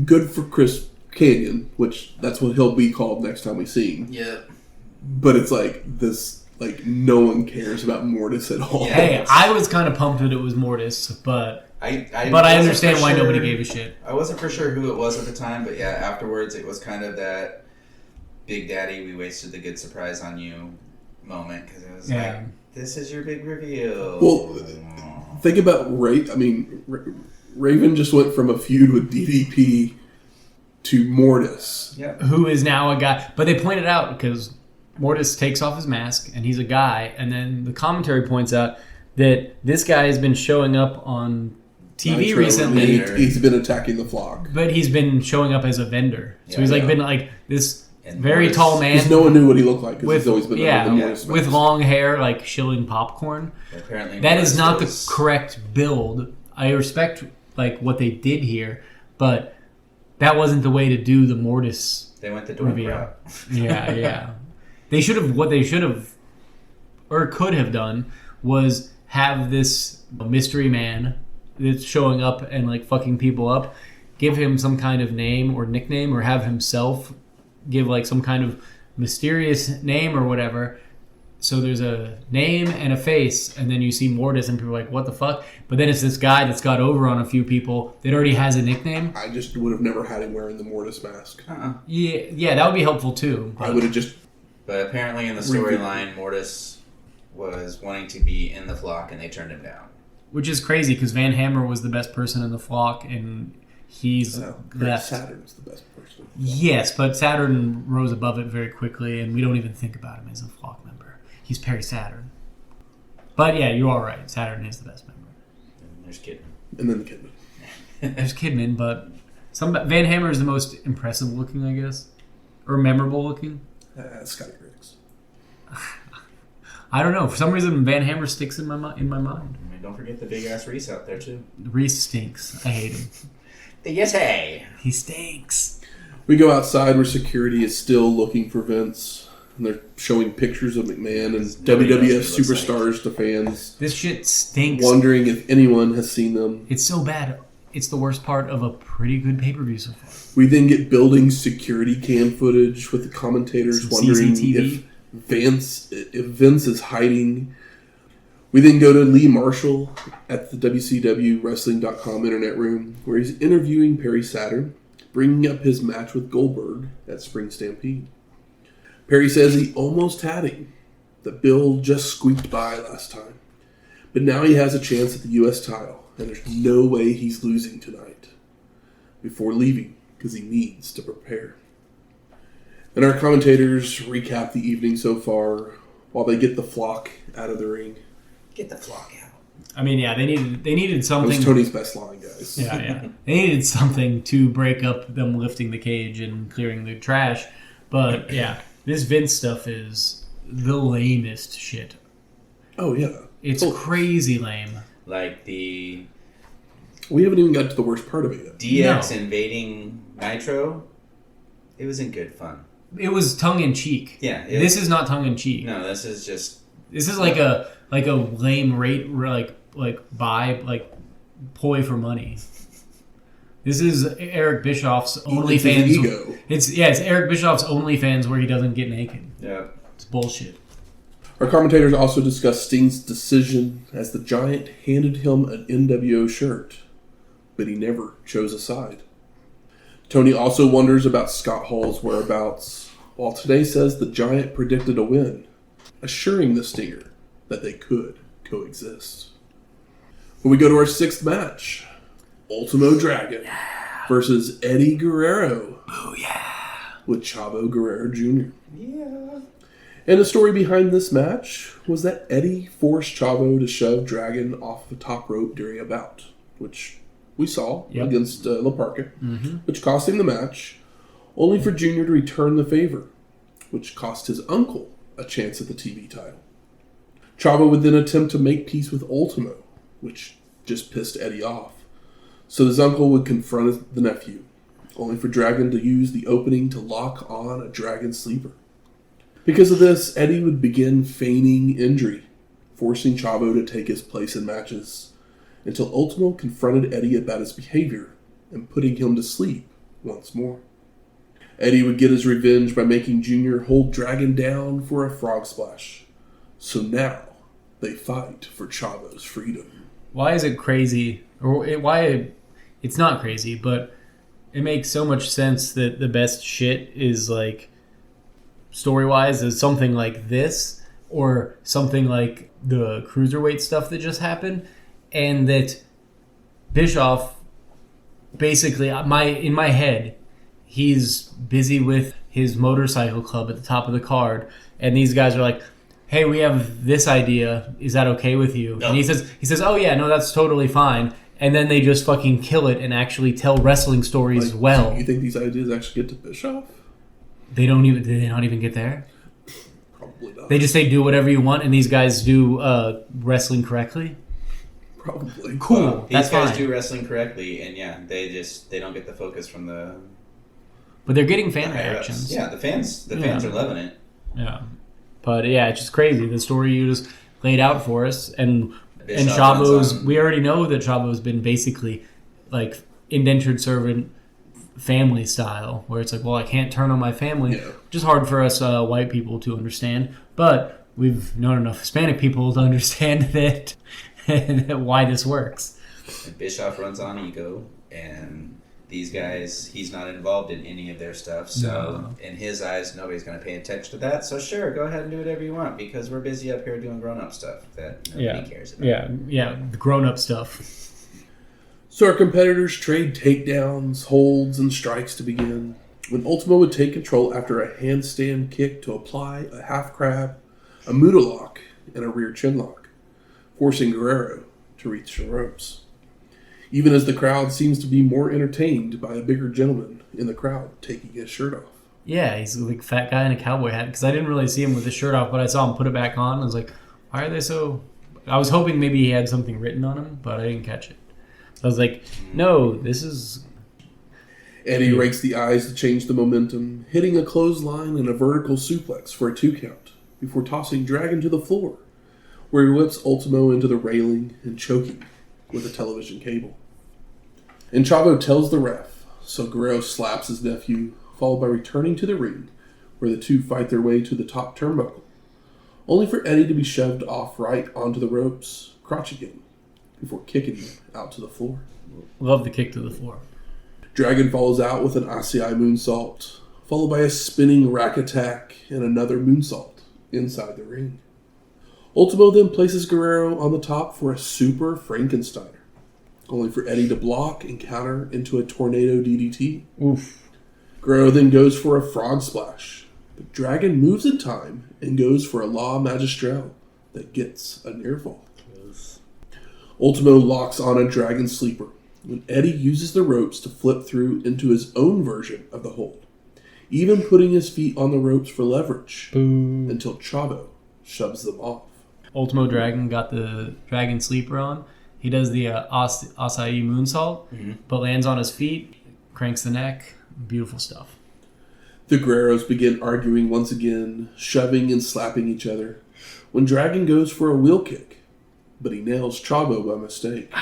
good for Chris Canyon, which that's what he'll be called next time we see him. Yeah. But it's like this, like no one cares about Mortis at all. Hey, I was kind of pumped that it was Mortis, but I understand why nobody gave a shit. I wasn't for sure who it was at the time, but yeah, afterwards it was kind of that Big Daddy, we wasted the good surprise on you moment, because it was like, this is your big reveal. Well, think about Raven just went from a feud with DDP to Mortis. Yeah. Who is now a guy. But they pointed out, because Mortis takes off his mask and he's a guy, and then the commentary points out that this guy has been showing up on TV Nitro, recently. He's been attacking the flock. But he's been showing up as a vendor. So he's been like this And very Mortis- tall man. Because no one knew what he looked like. Because With, he's always been under the Mortis with mask. long hair, like shilling popcorn. Apparently That Mortis is not the was- correct build. I respect like what they did here, but that wasn't the way to do the Mortis They went the dork reveal. route. Yeah. They should have, what they should have, or could have done, was have this mystery man that's showing up and like fucking people up, give him some kind of name or nickname, or have himself give like some kind of mysterious name or whatever. So there's a name and a face, and then you see Mortis, and people are like, what the fuck? But then it's this guy that's got over on a few people that already has a nickname. I just would have never had him wearing the Mortis mask. Yeah, that would be helpful too. I would have just... But apparently in the storyline, Mortis was wanting to be in the flock, and they turned him down. Which is crazy, because Van Hammer was the best person in the flock, and he's left. Saturn's the best person. Yes, but Saturn rose above it very quickly, and we don't even think about him as a flock member. He's Perry Saturn. But yeah, you are right. Saturn is the best member. And there's Kidman. And then the Kidman. There's Kidman, but Van Hammer is the most impressive looking, I guess. Or memorable looking. Scotty Riggs. I don't know. For some reason, Van Hammer sticks in my mind. I mean, don't forget the big-ass Reese out there, too. Reese stinks. I hate him. The Yeti! He stinks. We go outside where security is still looking for Vince. And they're showing pictures of McMahon and Nobody knows WWF what he looks superstars to fans, This shit stinks. wondering if anyone has seen them. It's so bad. It's the worst part of a pretty good pay-per-view so far. We then get building security cam footage with the commentators Some wondering CCTV. if Vince is hiding. We then go to Lee Marshall at the WCW Wrestling.com internet room, where he's interviewing Perry Saturn, bringing up his match with Goldberg at Spring Stampede. Perry says he almost had him. The Bill just squeaked by last time. But now he has a chance at the U.S. title, and there's no way he's losing tonight. Before leaving, because he needs to prepare. And our commentators recap the evening so far, while they get the flock out of the ring. Get the flock out. I mean, yeah, they needed That something. was Tony's best line, guys. Yeah. They needed something to break up them lifting the cage and clearing the trash. But yeah, this Vince stuff is the lamest shit. Oh, yeah. It's crazy lame. Like the We haven't even got to the worst part of it yet. DX No. invading Nitro. It wasn't good fun. It was tongue in cheek. Yeah. This is not tongue in cheek. No, this is just... This is like a lame rate buy ploy for money. This is Eric Bischoff's It's his OnlyFans. ego. It's Eric Bischoff's OnlyFans where he doesn't get naked. Yeah. It's bullshit. Our commentators also discuss Sting's decision as the Giant handed him an NWO shirt, but he never chose a side. Tony also wonders about Scott Hall's whereabouts, while Today says the Giant predicted a win, assuring the Stinger that they could coexist. When we go to our sixth match, Ultimo Dragon versus Eddie Guerrero. Oh yeah. With Chavo Guerrero Jr. Yeah. And the story behind this match was that Eddie forced Chavo to shove Dragon off the top rope during a bout, which we saw against La Parca, which cost him the match, only for Jr. to return the favor, which cost his uncle a chance at the TV title. Chavo would then attempt to make peace with Ultimo, which just pissed Eddie off. So his uncle would confront the nephew, only for Dragon to use the opening to lock on a Dragon sleeper. Because of this, Eddie would begin feigning injury, forcing Chavo to take his place in matches, until Ultimo confronted Eddie about his behavior and putting him to sleep once more. Eddie would get his revenge by making Jr. hold Dragon down for a frog splash. So now, they fight for Chavo's freedom. Why is it crazy? It's not crazy, but it makes so much sense that the best shit is like story-wise is something like this or something like the Cruiserweight stuff that just happened, and that Bischoff basically in my head he's busy with his motorcycle club at the top of the card, and these guys are like, hey, we have this idea. Is that okay with you? No. And he says, oh yeah, no, that's totally fine. and then they just fucking kill it and actually tell wrestling stories well. You think these ideas actually get to Bischoff? They don't even. Did they not even get there? Probably not. They just say do whatever you want, and these guys do wrestling correctly. Probably. Cool. These That's guys fine. do wrestling correctly, and they don't get the focus from the. But they're getting fan higher ups. reactions. Yeah, the fans are loving it. Yeah. But yeah, it's just crazy. The story you just laid out for us, and Bischoff Chavo's. runs on- We already know that Chavo's been basically like indentured servant, family style, where it's like, well, I can't turn on my family, which is hard for us white people to understand. But we've known enough Hispanic people to understand that why this works. And Bischoff runs on ego, and these guys, he's not involved in any of their stuff. So in his eyes, nobody's going to pay attention to that. So sure, go ahead and do whatever you want because we're busy up here doing grown-up stuff that nobody cares about. Yeah, the grown-up stuff. So our competitors trade takedowns, holds, and strikes to begin. When Ultimo would take control after a handstand kick to apply a half crab, a Muda lock, and a rear chin lock, forcing Guerrero to reach the ropes. Even as the crowd seems to be more entertained by a bigger gentleman in the crowd taking his shirt off. Yeah, he's like a fat guy in a cowboy hat. Because I didn't really see him with his shirt off, but I saw him put it back on. I was like, why are they so... I was hoping maybe he had something written on him, but I didn't catch it. So I was like, no, this is... Eddie rakes the eyes to change the momentum, hitting a clothesline and a vertical suplex for a 2 count, before tossing Dragon to the floor, where he whips Ultimo into the railing and choking with a television cable. And Chavo tells the ref, so Guerrero slaps his nephew, followed by returning to the ring, where the two fight their way to the top turnbuckle, only for Eddie to be shoved off right onto the ropes, crotching him, before kicking him out to the floor. Love the kick to the floor. Dragon falls out with an Asai moonsault, followed by a spinning rack attack and another moonsault inside the ring. Ultimo then places Guerrero on the top for a super Frankensteiner, only for Eddie to block and counter into a tornado DDT. Oof. Guerrero then goes for a frog splash, but Dragon moves in time and goes for a La Magistral that gets a near fall. Ultimo locks on a Dragon sleeper when Eddie uses the ropes to flip through into his own version of the hold, even putting his feet on the ropes for leverage until Chavo shoves them off. Ultimo Dragon got the Dragon Sleeper on. He does the Asai moonsault, but lands on his feet, cranks the neck. Beautiful stuff. The Guerreros begin arguing once again, shoving and slapping each other, when Dragon goes for a wheel kick, but he nails Chavo by mistake,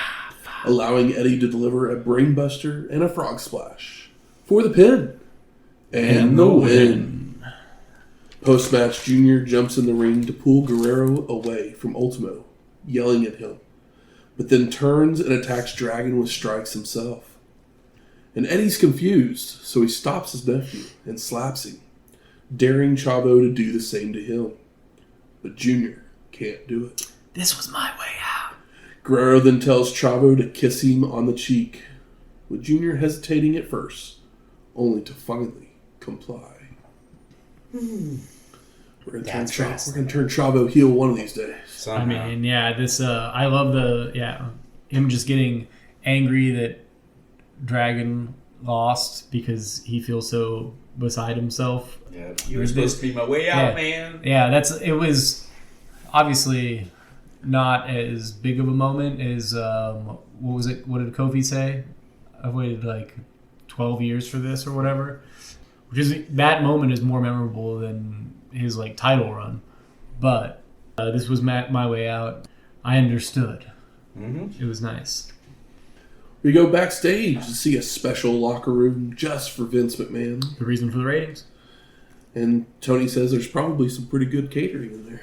allowing Eddie to deliver a brainbuster and a frog splash for the pin and the win. Post-match, Junior jumps in the ring to pull Guerrero away from Ultimo, yelling at him, but then turns and attacks Dragon with strikes himself. And Eddie's confused, so he stops his nephew and slaps him, daring Chavo to do the same to him. But Junior can't do it. This was my way out. Guerrero then tells Chavo to kiss him on the cheek, with Junior hesitating at first, only to finally comply. We're gonna turn Chavo heel one of these days. Somehow. I mean, yeah, this I love him just getting angry that Dragon lost because he feels so beside himself. Yeah, you were supposed to be my way out, man. Yeah, it was obviously not as big of a moment as what was it? What did Kofi say? I've waited like 12 years for this or whatever. Which is that moment is more memorable than his like title run, but this was my way out. I understood. It was nice. We go backstage to see a special locker room just for Vince McMahon. The reason for the ratings. And Tony says there's probably some pretty good catering in there.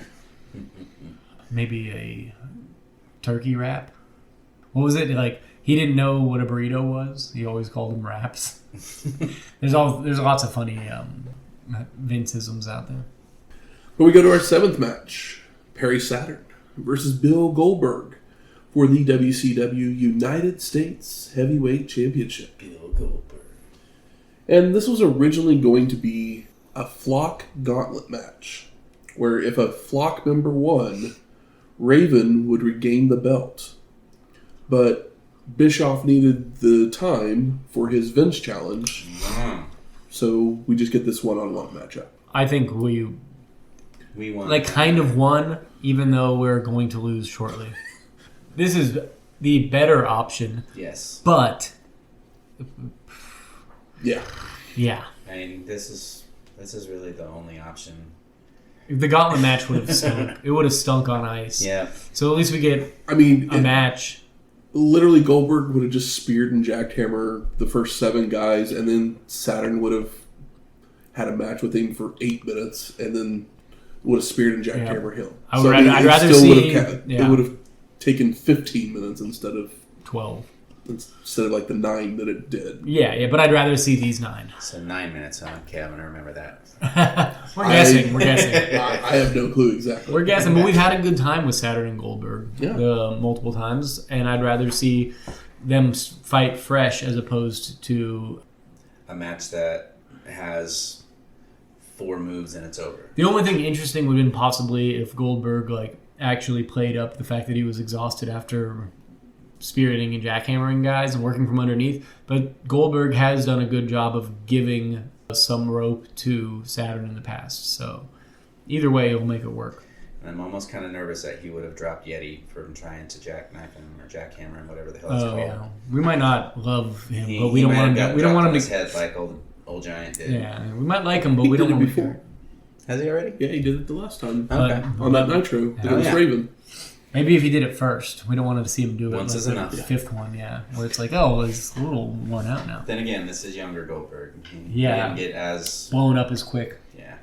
Maybe a turkey wrap. What was it like? He didn't know what a burrito was. He always called them wraps. There's lots of funny Vince-isms out there. But we go to our 7th match. Perry Saturn versus Bill Goldberg for the WCW United States Heavyweight Championship. Bill Goldberg. And this was originally going to be a flock gauntlet match, where if a flock member won, Raven would regain the belt. But Bischoff needed the time for his Vince challenge, so we just get this one-on-one matchup. I think we won. Like, kind of won, even though we're going to lose shortly. This is the better option. Yes. But... Yeah. Yeah. I mean, this is really the only option. If the gauntlet match would have stunk. It would have stunk on ice. Yeah. So at least we get a match. Literally, Goldberg would have just speared and jackhammer the first 7 guys, and then Saturn would have had a match with him for 8 minutes, and then would have speared and jackhammer him. I'd rather see... It would have taken 15 minutes instead of 12. Instead of like the 9 that it did. Yeah, but I'd rather see these 9. So 9 minutes, huh? Okay, I'm going to remember that. We're guessing. I have no clue exactly. We're guessing, but we've had a good time with Saturn and Goldberg multiple times, and I'd rather see them fight fresh as opposed to... a match that has 4 moves and it's over. The only thing interesting would have been possibly if Goldberg actually played up the fact that he was exhausted after... spiriting and jackhammering guys and working from underneath, but Goldberg has done a good job of giving some rope to Saturn in the past, so either way it'll make it work. And I'm almost kind of nervous that he would have dropped Yeti from trying to jackknife him or jackhammer him, whatever the hell it's called. We might not love him, but we don't want him. We don't want him to his head like old giant did. Yeah, we might like him, but we don't want him before. Has he already? Yeah, he did it the last time. Okay. On that Nitro, it was Raven. Maybe if he did it first. We don't want to see him do it. Once is enough. The 5th one, where it's like, oh, it's a little worn out now. Then again, this is younger Goldberg. He didn't get as... blown up as quick. Yeah.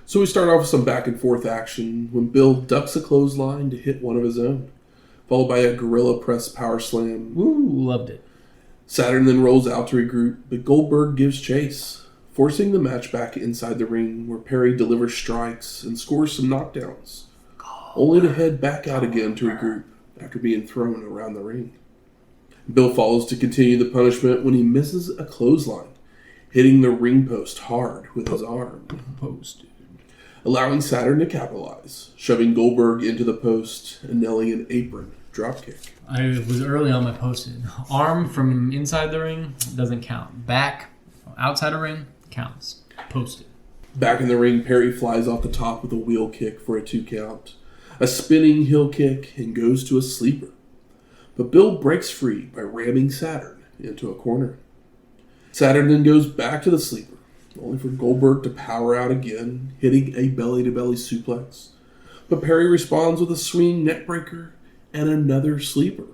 So we start off with some back and forth action when Bill ducks a clothesline to hit one of his own, followed by a gorilla press power slam. Woo, loved it. Saturn then rolls out to regroup, but Goldberg gives chase, forcing the match back inside the ring where Perry delivers strikes and scores some knockdowns, only to head back out again to regroup after being thrown around the ring. Bill follows to continue the punishment when he misses a clothesline, hitting the ring post hard with his arm, allowing Saturn to capitalize, shoving Goldberg into the post and nailing an apron dropkick. I was early on my posted. Arm from inside the ring doesn't count. Back, outside the ring, counts. Posted. Back in the ring, Perry flies off the top with a wheel kick for a 2 count. A spinning heel kick and goes to a sleeper. But Bill breaks free by ramming Saturn into a corner. Saturn then goes back to the sleeper, only for Goldberg to power out again, hitting a belly-to-belly suplex. But Perry responds with a swinging neckbreaker and another sleeper.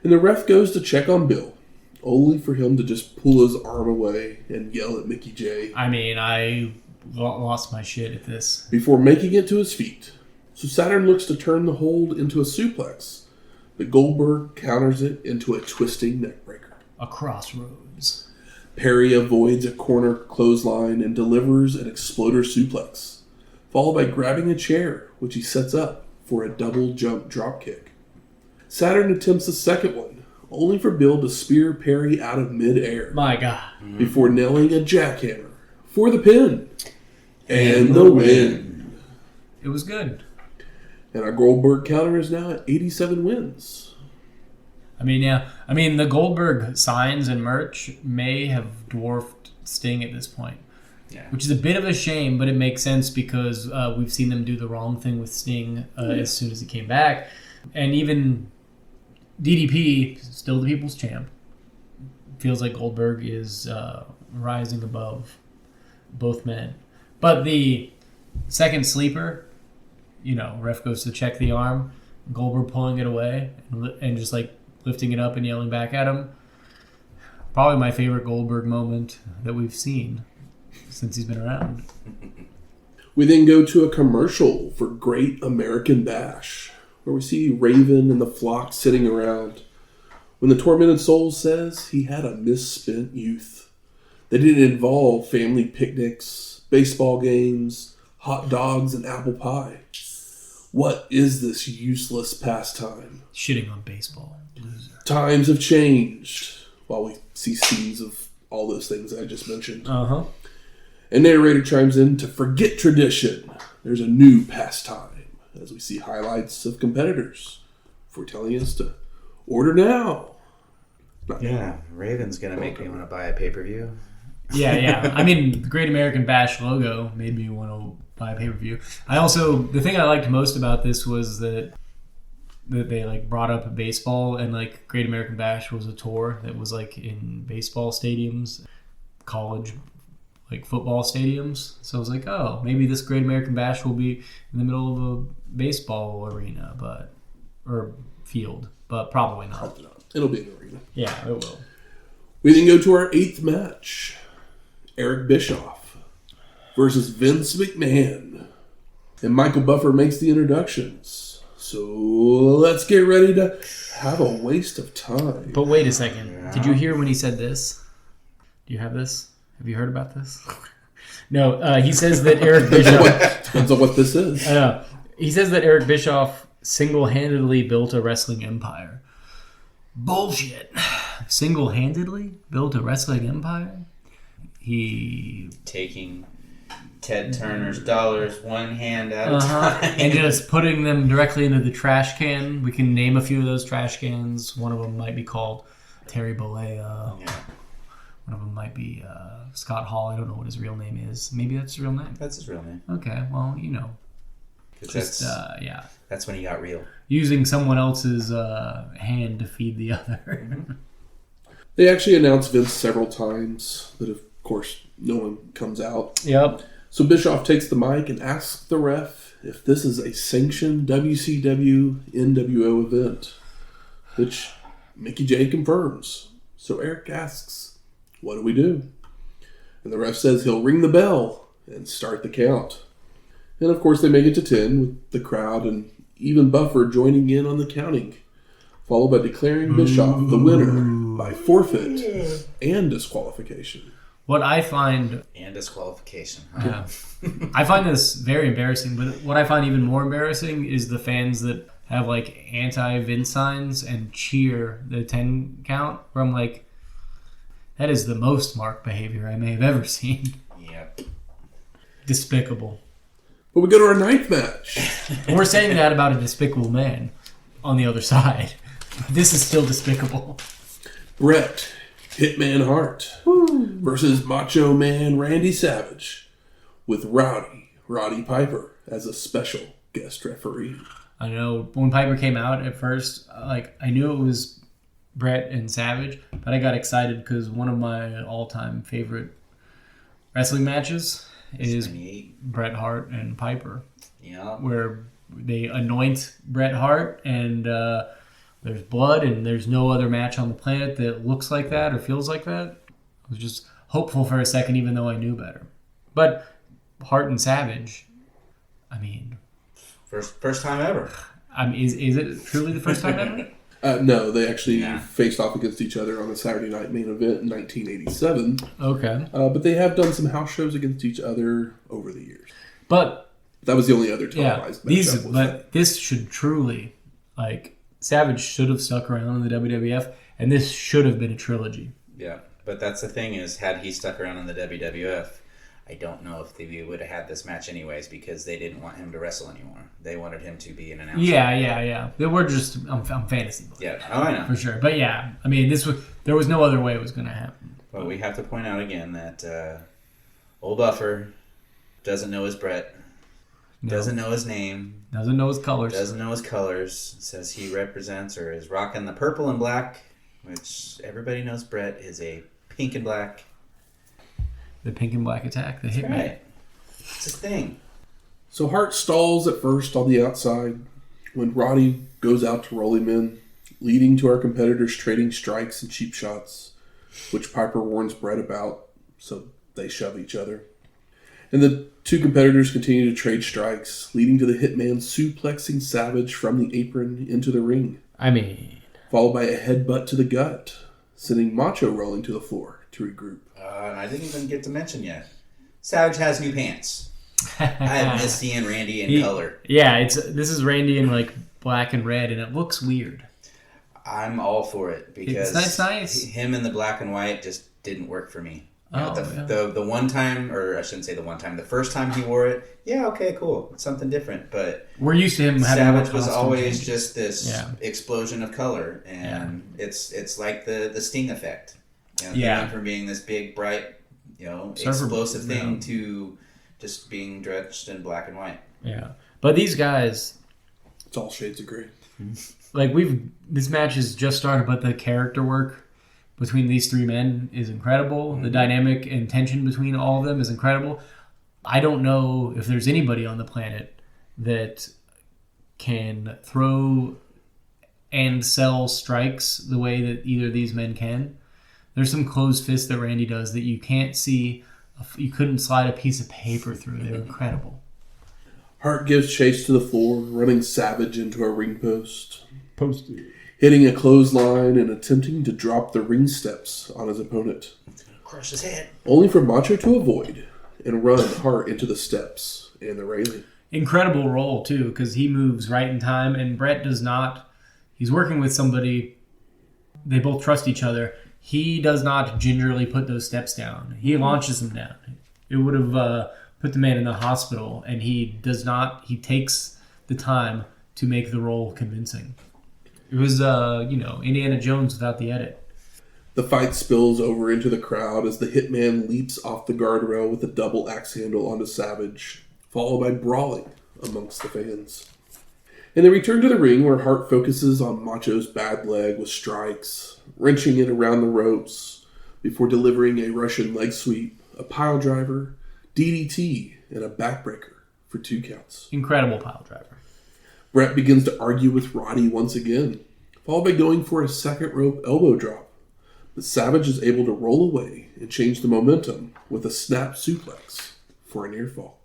And the ref goes to check on Bill, only for him to just pull his arm away and yell at Mickey J. I mean, I lost my shit at this. Before making it to his feet. So Saturn looks to turn the hold into a suplex, but Goldberg counters it into a twisting neckbreaker. A crossroads. Perry avoids a corner clothesline and delivers an exploder suplex, followed by grabbing a chair, which he sets up for a double jump dropkick. Saturn attempts a second one, only for Bill to spear Perry out of midair. My God. Before nailing a jackhammer for the pin. And the win. It was good. And our Goldberg counter is now at 87 wins. I mean, yeah. I mean, the Goldberg signs and merch may have dwarfed Sting at this point. Yeah. Which is a bit of a shame, but it makes sense because we've seen them do the wrong thing with Sting as soon as he came back. And even DDP, still the people's champ, feels like Goldberg is rising above both men. But the second sleeper, ref goes to check the arm, Goldberg pulling it away and just lifting it up and yelling back at him. Probably my favorite Goldberg moment that we've seen since he's been around. We then go to a commercial for Great American Bash, where we see Raven and the flock sitting around when the tormented soul says he had a misspent youth. That didn't involve family picnics, baseball games, hot dogs, and apple pie. What is this useless pastime? Shitting on baseball. Loser. Times have changed, while we see scenes of all those things I just mentioned. Uh-huh. And narrator chimes in to forget tradition. There's a new pastime, as we see highlights of competitors, foretelling us to Order now. Yeah, Raven's gonna make me want to buy a pay-per-view. Yeah. I mean, the Great American Bash logo made me want to buy a pay-per-view. The thing I liked most about this was that they like brought up baseball, and like Great American Bash was a tour that was like in baseball stadiums, college like football stadiums. So I was like, oh, maybe this Great American Bash will be in the middle of a baseball arena, or field, but probably not. It'll be an arena. Yeah, it will. We then go to our 8th match. Eric Bischoff versus Vince McMahon. And Michael Buffer makes the introductions. So let's get ready to have a waste of time. But wait a second. Yeah. Did you hear when he said this? Do you have this? Have you heard about this? No, he says that Eric Bischoff... Depends on what this is. I know. He says that Eric Bischoff single-handedly built a wrestling empire. Bullshit. Single-handedly built a wrestling empire? He... Taking Ted Turner's dollars one hand at a time. And just putting them directly into the trash can. We can name a few of those trash cans. One of them might be called Terry Bollea. Yeah. One of them might be Scott Hall. I don't know what his real name is. Maybe that's his real name. That's his real name. Okay, well, you know. Just, that's when he got real. Using someone else's hand to feed the other. They actually announced Vince several times, but of course, no one comes out. Yep. So Bischoff takes the mic and asks the ref if this is a sanctioned WCW NWO event, which Mickey J confirms. So Eric asks, what do we do? And the ref says he'll ring the bell and start the count. And of course they make it to 10 with the crowd and even Buffer joining in on the counting, followed by declaring Bischoff the winner by forfeit and disqualification. What I find... And disqualification. Huh? Yeah. I find this very embarrassing, but what I find even more embarrassing is the fans that have like anti-Vince signs and cheer the 10 count, where I'm like, that is the most Mark behavior I may have ever seen. Yep. But Despicable. we go to our 9th match. We're saying that about a despicable man on the other side. This is still despicable. Bret, Hitman Hart versus Macho Man Randy Savage with Rowdy Roddy Piper as a special guest referee. I know when Piper came out at first, like I knew it was Bret and Savage, but I got excited because one of my all-time favorite wrestling matches is Bret Hart and Piper. Yeah. Where they anoint Bret Hart and there's blood and there's no other match on the planet that looks like that or feels like that. I was just hopeful for a second even though I knew better. But Hart and Savage, I mean... First time ever. I mean, is it truly the first time ever? No, they actually faced off against each other on a Saturday night main event in 1987. Okay. But they have done some house shows against each other over the years. But that was the only other televised matchup. But this should truly, like, Savage should have stuck around in the WWF, and this should have been a trilogy. Yeah, but that's the thing is, had he stuck around in the WWF, I don't know if they would have had this match anyways because they didn't want him to wrestle anymore. They wanted him to be an announcer. Yeah. They were just on fantasy. Yeah, I know. For sure. But yeah, I mean, there was no other way it was going to happen. But we have to point out again that old Buffer doesn't know his Bret, doesn't know his name, doesn't know his colors, says he represents or is rocking the purple and black, which everybody knows Bret is a pink and black. The pink and black attack, the Hitman. Right. It's a thing. So Hart stalls at first on the outside when Roddy goes out to roll him in, leading to our competitors trading strikes and cheap shots, which Piper warns Bret about, so they shove each other. And the two competitors continue to trade strikes, leading to the Hitman suplexing Savage from the apron into the ring. I mean... Followed by a headbutt to the gut, sending Macho rolling to the floor to regroup. And I didn't even get to mention yet. Savage has new pants. I miss seeing Randy in color. Yeah, this is Randy in like black and red, and it looks weird. I'm all for it because it's nice. Him in the black and white just didn't work for me. The one time, or I shouldn't say the one time, the first time he wore it, yeah, okay, cool. It's something different. But we're used to him having Savage was always changes. just this explosion of color, and it's like the Sting effect. He went from being this big, bright, explosive thing to just being drenched in black and white. Yeah. But these guys, it's all shades of gray. Like this match has just started, but the character work between these three men is incredible. The dynamic and tension between all of them is incredible. I don't know if there's anybody on the planet that can throw and sell strikes the way that either of these men can. There's some closed fists that Randy does that you can't see. You couldn't slide a piece of paper through. They're incredible. Hart gives chase to the floor, running Savage into a ring post. Hitting a clothesline and attempting to drop the ring steps on his opponent. Crush his head. Only for Macho to avoid and run Hart into the steps and the railing. Incredible roll, too, because he moves right in time, and Bret does not. He's working with somebody. They both trust each other. He does not gingerly put those steps down. He launches them down. It would have put the man in the hospital, and he does not. He takes the time to make the roll convincing. It was, Indiana Jones without the edit. The fight spills over into the crowd as the Hitman leaps off the guardrail with a double axe handle onto Savage, followed by brawling amongst the fans. And they return to the ring where Hart focuses on Macho's bad leg with strikes, wrenching it around the ropes before delivering a Russian leg sweep, a pile driver, DDT, and a backbreaker for 2 counts. Incredible pile driver. Bret begins to argue with Roddy once again, followed by going for a second rope elbow drop. But Savage is able to roll away and change the momentum with a snap suplex for a near fall.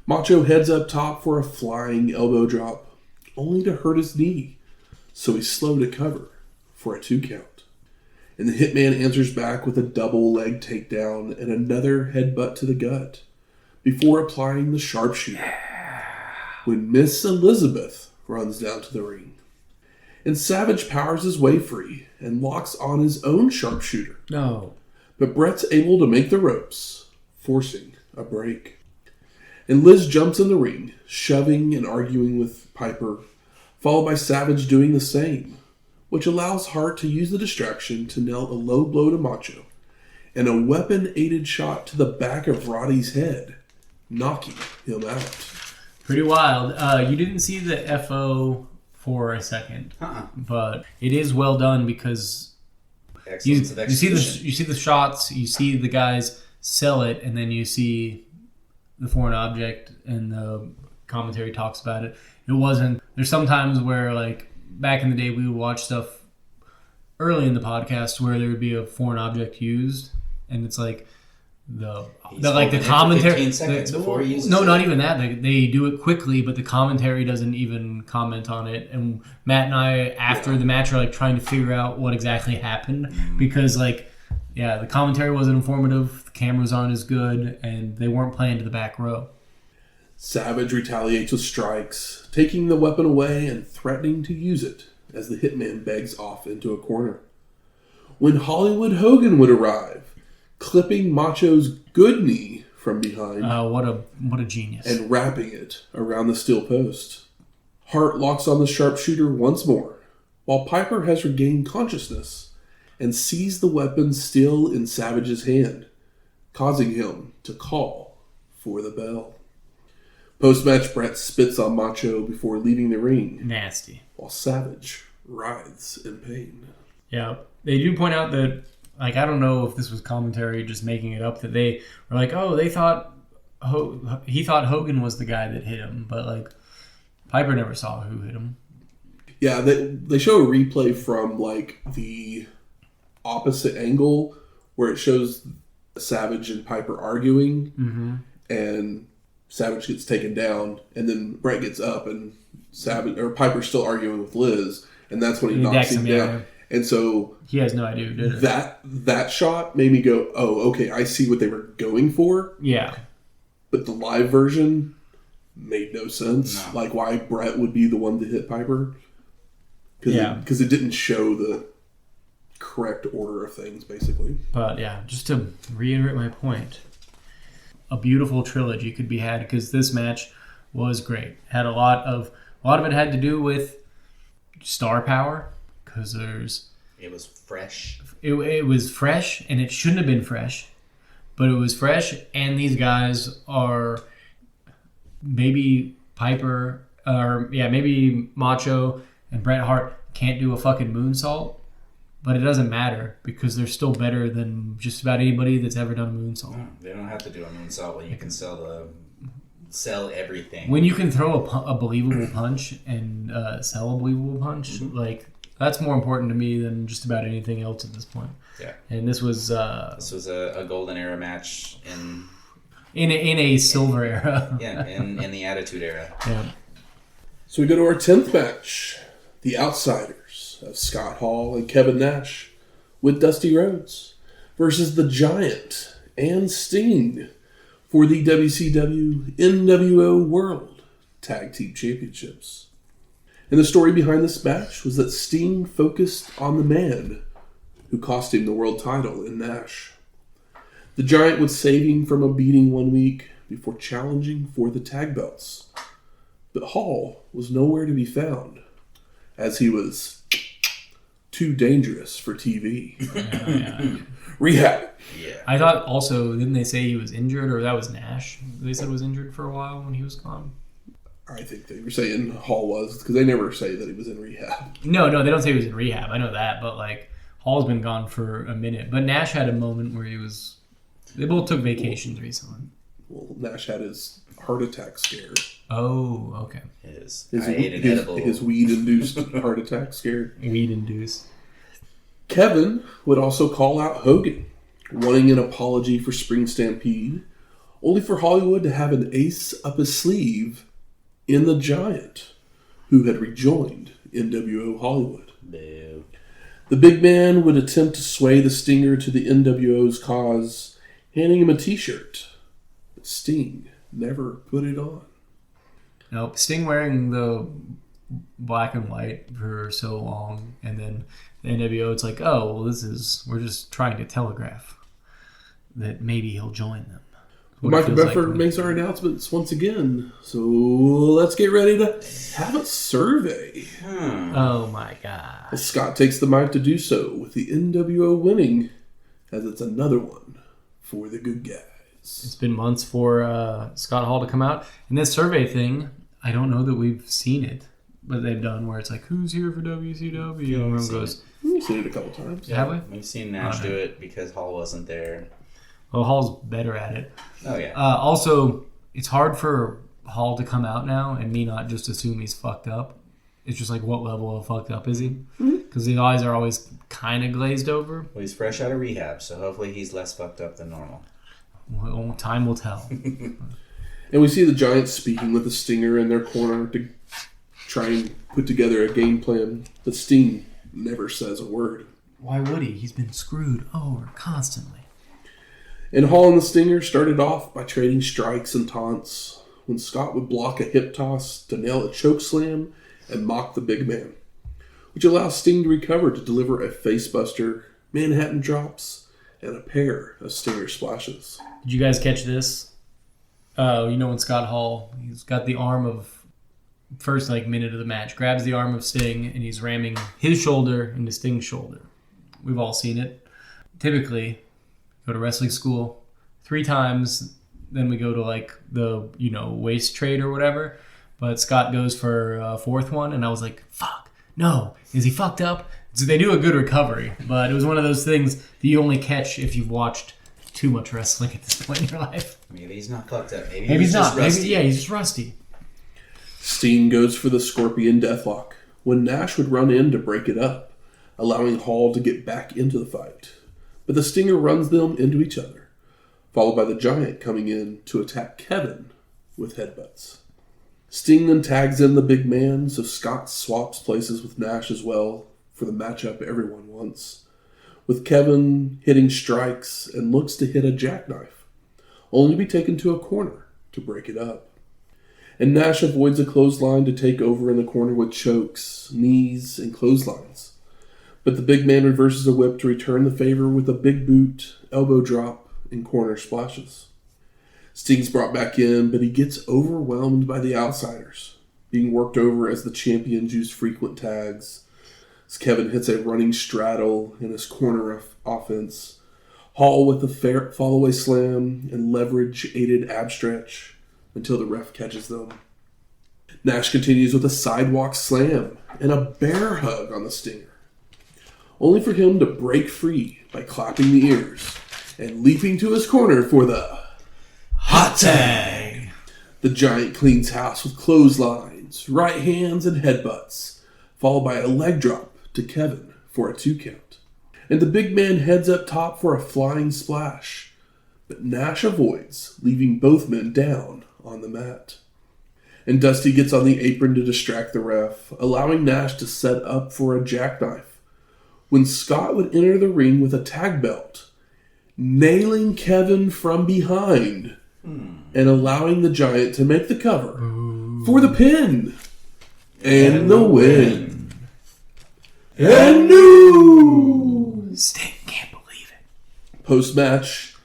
Macho heads up top for a flying elbow drop, only to hurt his knee, so he's slow to cover for a 2 count. And the Hitman answers back with a double leg takedown and another headbutt to the gut, before applying the sharpshooter. When Miss Elizabeth runs down to the ring. And Savage powers his way free and locks on his own sharpshooter. No. But Bret's able to make the ropes, forcing a break. And Liz jumps in the ring, shoving and arguing with Piper, followed by Savage doing the same, which allows Hart to use the distraction to nail a low blow to Macho and a weapon-aided shot to the back of Roddy's head, knocking him out. Pretty wild. You didn't see the FO for a second, but it is well done because you see the shots, you see the guys sell it, and then you see the foreign object, and the commentary talks about it. It wasn't. There's some times where, like back in the day, we would watch stuff early in the podcast where there would be a foreign object used, and it's like. The commentary. 15 seconds before he uses not even that. They do it quickly, but the commentary doesn't even comment on it. And Matt and I, after the match, are like trying to figure out what exactly happened because, the commentary wasn't informative, the cameras aren't as good, and they weren't playing to the back row. Savage retaliates with strikes, taking the weapon away and threatening to use it as the Hitman begs off into a corner. When Hollywood Hogan would arrive, clipping Macho's good knee from behind. What a genius. And wrapping it around the steel post. Hart locks on the sharpshooter once more, while Piper has regained consciousness and sees the weapon still in Savage's hand, causing him to call for the bell. Post-match, Bret spits on Macho before leaving the ring. Nasty. While Savage writhes in pain. Yeah, they do point out that I don't know if this was commentary just making it up, that they were like, they thought he thought Hogan was the guy that hit him, but Piper never saw who hit him. Yeah, they show a replay from the opposite angle where it shows Savage and Piper arguing, and Savage gets taken down, and then Bret gets up, and Piper's still arguing with Liz, and that's when he knocks him down. Yeah. And so he has no idea who did it. That shot made me go, oh, okay, I see what they were going for. Yeah. But the live version made no sense. No. Why Bret would be the one to hit Piper. Because it didn't show the correct order of things, basically. But yeah, just to reiterate my point, a beautiful trilogy could be had because this match was great. Had a lot of it had to do with star power because it was fresh. It was fresh, and it shouldn't have been fresh, but it was fresh. And these guys are maybe Piper, or maybe Macho and Bret Hart can't do a fucking moonsault. But it doesn't matter because they're still better than just about anybody that's ever done a moonsault. No, they don't have to do a moonsault when you can sell everything. When you can throw a believable punch and sell a believable punch, like that's more important to me than just about anything else at this point. Yeah. And this was a golden era match in a silver era. Yeah, in the Attitude Era. Yeah. So we go to our 10th match, The Outsiders of Scott Hall and Kevin Nash with Dusty Rhodes versus the Giant and Sting for the WCW NWO World Tag Team Championships. And the story behind this match was that Sting focused on the man who cost him the world title in Nash. The Giant would save him from a beating one week before challenging for the tag belts. But Hall was nowhere to be found, as he was too dangerous for TV. Rehab. Yeah. I thought also, didn't they say he was injured, or that was Nash? They said was injured for a while when he was gone. I think they were saying Hall was, because they never say that he was in rehab. No, they don't say he was in rehab. I know that, but like Hall's been gone for a minute. But Nash had a moment where he was. They both took vacations recently. Well, Nash had his heart attack scare. Oh, okay. His weed-induced heart attack scare. Weed-induced. Kevin would also call out Hogan, wanting an apology for Spring Stampede, only for Hollywood to have an ace up his sleeve in the Giant, who had rejoined NWO Hollywood. Boo. The big man would attempt to sway the Stinger to the NWO's cause, handing him a t-shirt. But Sting never put it on. Nope. Sting wearing the black and white for so long, and then the NWO, it's like, oh, well, we're just trying to telegraph that maybe he'll join them. Michael Bedford makes our announcements once again, so let's get ready to have a survey. Oh my god. As Scott takes the mic to do so, with the NWO winning, as it's another one for the good guys. It's been months for Scott Hall to come out. And this survey thing, I don't know that we've seen it, but they've done where it's like, who's here for WCW? And everyone goes, we've seen it a couple times. Have we? We've seen Nash do it because Hall wasn't there. Well, Hall's better at it. Oh, yeah. Also, it's hard for Hall to come out now and me not just assume he's fucked up. It's just like, what level of fucked up is he? Because the eyes are always kind of glazed over. Well, he's fresh out of rehab, so hopefully he's less fucked up than normal. Well, time will tell. And we see the Giants speaking with the Stinger in their corner to try and put together a game plan. But Sting never says a word. Why would he? He's been screwed over constantly. And Hall and the Stinger started off by trading strikes and taunts, when Scott would block a hip toss to nail a choke slam and mock the big man, which allows Sting to recover to deliver a facebuster, Manhattan drops, and a pair of Stinger splashes. Did you guys catch this? When Scott Hall, he's got the arm of, first minute of the match, grabs the arm of Sting and he's ramming his shoulder into Sting's shoulder. We've all seen it. Typically, go to wrestling school 3 times, then we go to the waist trade or whatever. But Scott goes for a 4th one, and I was like, fuck, no, is he fucked up? So they do a good recovery, but it was one of those things that you only catch if you've watched too much wrestling at this point in your life. Maybe he's not fucked up. Maybe he's not. Just rusty. Maybe, he's just rusty. Sting goes for the Scorpion Deathlock, when Nash would run in to break it up, allowing Hall to get back into the fight. But the Stinger runs them into each other, followed by the Giant coming in to attack Kevin with headbutts. Sting then tags in the big man, so Scott swaps places with Nash as well for the matchup everyone wants, with Kevin hitting strikes and looks to hit a jackknife, only to be taken to a corner to break it up. And Nash avoids a clothesline to take over in the corner with chokes, knees, and clotheslines. But the big man reverses a whip to return the favor with a big boot, elbow drop, and corner splashes. Sting's brought back in, but he gets overwhelmed by the outsiders, being worked over as the champions use frequent tags. As Kevin hits a running straddle in his corner offense, Hall with a fallaway slam and leverage-aided ab stretch until the ref catches them. Nash continues with a sidewalk slam and a bear hug on the Stinger, only for him to break free by clapping the ears and leaping to his corner for the hot tag. The Giant cleans house with clotheslines, right hands, and headbutts, followed by a leg drop to Kevin for a 2 count. And the big man heads up top for a flying splash, but Nash avoids, leaving both men down on the mat. And Dusty gets on the apron to distract the ref, allowing Nash to set up for a jackknife, when Scott would enter the ring with a tag belt, nailing Kevin from behind and allowing the Giant to make the cover for the pin and the win. And news! Sting can't believe it. Post-match,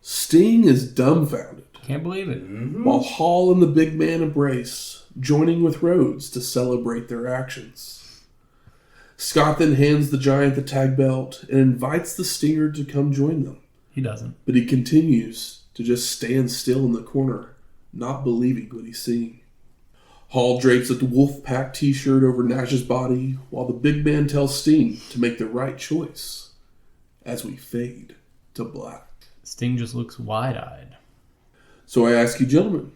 Sting is dumbfounded. Can't believe it. While Hall and the big man embrace, joining with Rhodes to celebrate their actions. Scott then hands the Giant the tag belt and invites the Stinger to come join them. He doesn't. But he continues to just stand still in the corner, not believing what he's seeing. Hall drapes a Wolfpack t-shirt over Nash's body, while the big man tells Sting to make the right choice as we fade to black. Sting just looks wide-eyed. So I ask you gentlemen,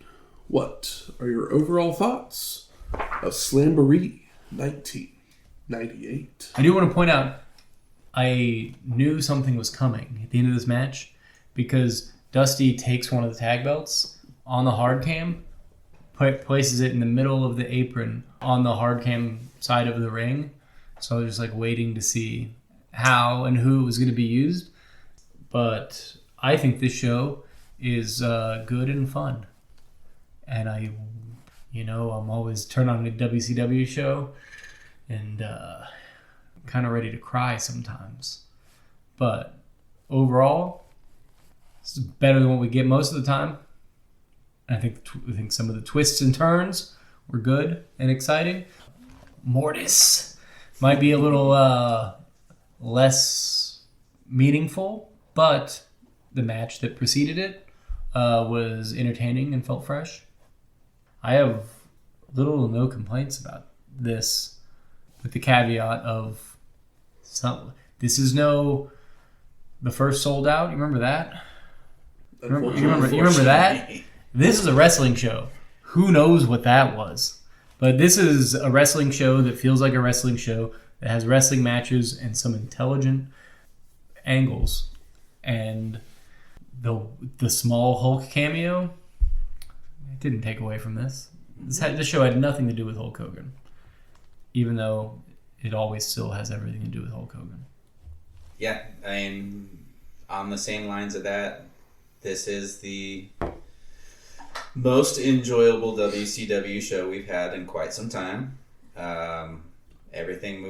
what are your overall thoughts of Slamboree 1998? I do want to point out, I knew something was coming at the end of this match because Dusty takes one of the tag belts on the hard cam, places it in the middle of the apron on the hard cam side of the ring. So I was just like waiting to see how and who it was going to be used. But I think this show is good and fun. And I'm always turn on a WCW show and kind of ready to cry sometimes. But overall, this is better than what we get most of the time. I think some of the twists and turns were good and exciting. Mortis might be a little less meaningful, but the match that preceded it was entertaining and felt fresh. I have little to no complaints about this, with the caveat of this is the first Sold Out. You remember that? You remember that? This is a wrestling show. Who knows what that was? But this is a wrestling show that feels like a wrestling show that has wrestling matches and some intelligent angles. And the small Hulk cameo, it didn't take away from this. This show had nothing to do with Hulk Hogan, even though it always still has everything to do with Hulk Hogan. Yeah, I mean, on the same lines of that, this is the most enjoyable WCW show we've had in quite some time. Everything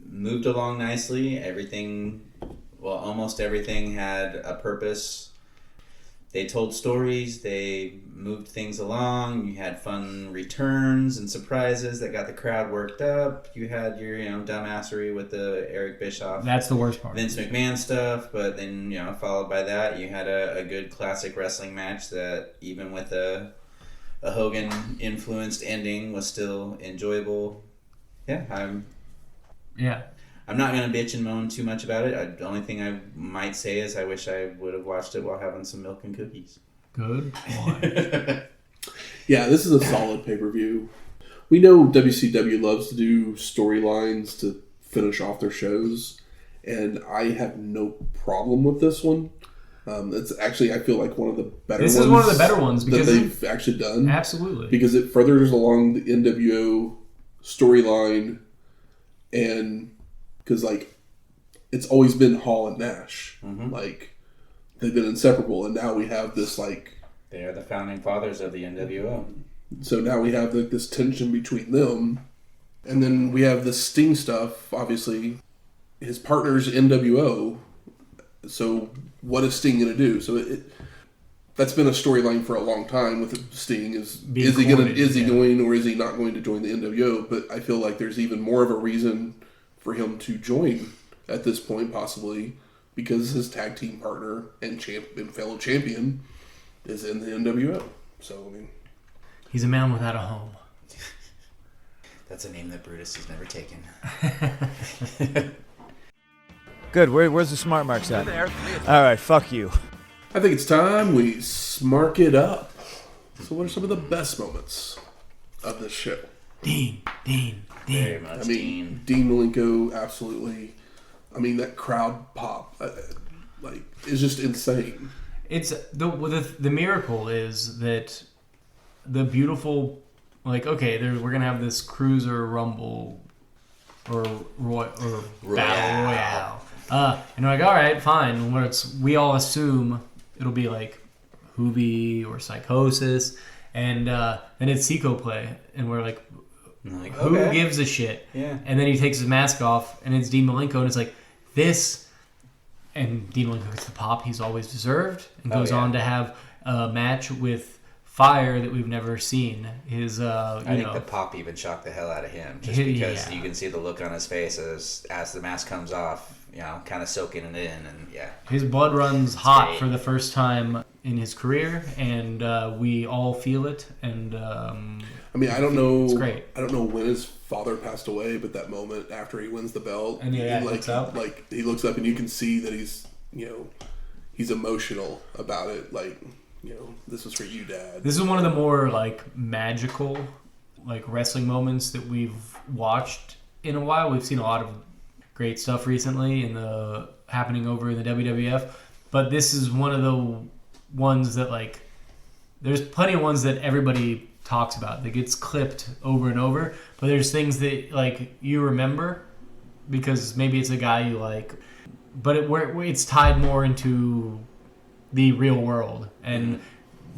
moved along nicely. Almost everything had a purpose. They told stories. They moved things along. You had fun returns and surprises that got the crowd worked up. You had your, dumbassery with the Eric Bischoff. That's the worst part. Vince McMahon stuff, but then, followed by that, you had a good classic wrestling match that, even with a Hogan-influenced ending, was still enjoyable. Yeah, I'm not going to bitch and moan too much about it. The only thing I might say is I wish I would have watched it while having some milk and cookies. Good one. Yeah, this is a solid pay-per-view. We know WCW loves to do storylines to finish off their shows, and I have no problem with this one. It's actually, I feel like, one of the better ones. This is one of the better ones because that they've actually done. Absolutely. Because it furthers along the NWO storyline, and because, it's always been Hall and Nash. Mm-hmm. They've been inseparable, and now we have this, They are the founding fathers of the NWO. So now we have, this tension between them, And then we have the Sting stuff, obviously. His partner's NWO. So what is Sting going to do? So that's been a storyline for a long time with Sting. Is he going or is he not going to join the NWO? But I feel like there's even more of a reason for him to join at this point, possibly, because his tag team partner and fellow champion is in the NWO. So, I mean... He's a man without a home. That's a name that Brutus has never taken. Good. Where's the smart marks at? All right, fuck you. I think it's time we smark it up. So what are some of the best moments of this show? Dean. Very much Dean. Dean Malenko, absolutely. I mean, that crowd pop, is just insane. It's the miracle is that the beautiful, we're gonna have this Cruiser Rumble or Battle Royale, and we're like, all right, fine. We all assume it'll be like Hoovy or Psychosis, and then it's Seco play, and we're like, who gives a shit? Yeah. And then he takes his mask off, and it's Dean Malenko, and it's like this. And Dean Malenko gets the pop he's always deserved, and goes on to have a match with Fire that we've never seen. I think the pop even shocked the hell out of him, just because you can see the look on his face as the mask comes off, kind of soaking it in, and his blood runs hot for the first time in his career, and we all feel it. And I mean, I don't know. It's great. I don't know when his father passed away, but that moment after he wins the belt, and he looks up, he looks up, and you can see that he's emotional about it, this was for you, Dad. This is one of the more magical wrestling moments that we've watched in a while. We've seen a lot of great stuff recently happening over in the WWF, but this is one of the ones that there's plenty of ones that everybody talks about that gets clipped over and over, but there's things that you remember because maybe it's a guy you like, but it's tied more into the real world. And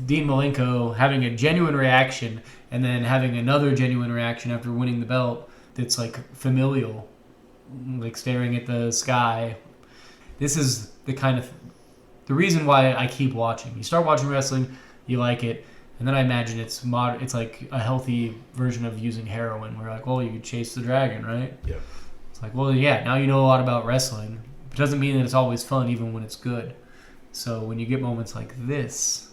Dean Malenko having a genuine reaction and then having another genuine reaction after winning the belt that's familial, staring at the sky. This is the reason why I keep watching. You start watching wrestling, you like it, and then I imagine it's like a healthy version of using heroin. We're like, well, you could chase the dragon, right? Yeah. It's like, well, yeah, now you know a lot about wrestling. It doesn't mean that it's always fun, even when it's good. So when you get moments like this,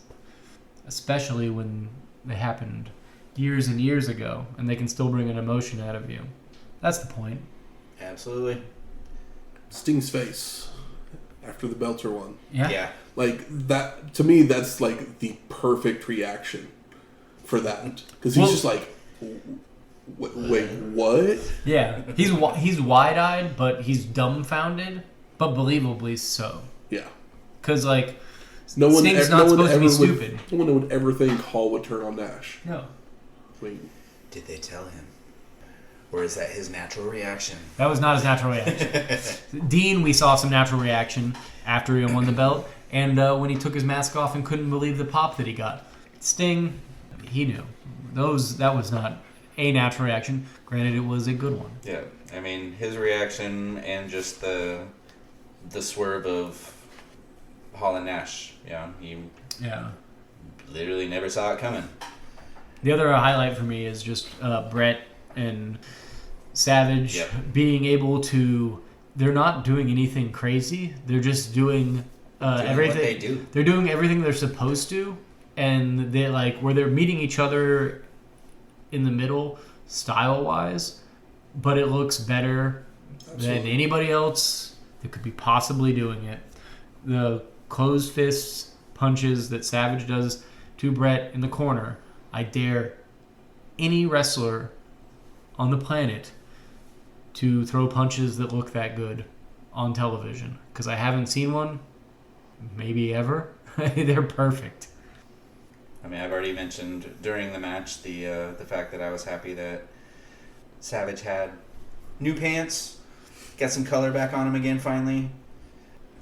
especially when they happened years and years ago, and they can still bring an emotion out of you, that's the point. Absolutely. Sting's face after the belts are won. Yeah. That, to me, that's the perfect reaction for that. Because he's just wait, what? Yeah. He's wide-eyed, but he's dumbfounded, but believably so. Yeah. Because, Sting's not supposed to be stupid. No one would ever think Hall would turn on Nash. No. Did they tell him? Or is that his natural reaction? That was not his natural reaction. Dean, we saw some natural reaction after he won the belt, and when he took his mask off and couldn't believe the pop that he got. Sting, he knew. That was not a natural reaction. Granted, it was a good one. Yeah, I mean, his reaction and just the swerve of Hall and Nash. He literally never saw it coming. The other highlight for me is just Bret and Savage being able to... They're not doing anything crazy. They're just doing everything. What they do. They're doing everything they're supposed to, and they where they're meeting each other in the middle, style-wise, but it looks better than anybody else that could be possibly doing it. The closed fists punches that Savage does to Bret in the corner, I dare any wrestler on the planet to throw punches that look that good on television, because I haven't seen one, maybe ever. They're perfect. I mean, I've already mentioned during the match the fact that I was happy that Savage had new pants, got some color back on him again finally.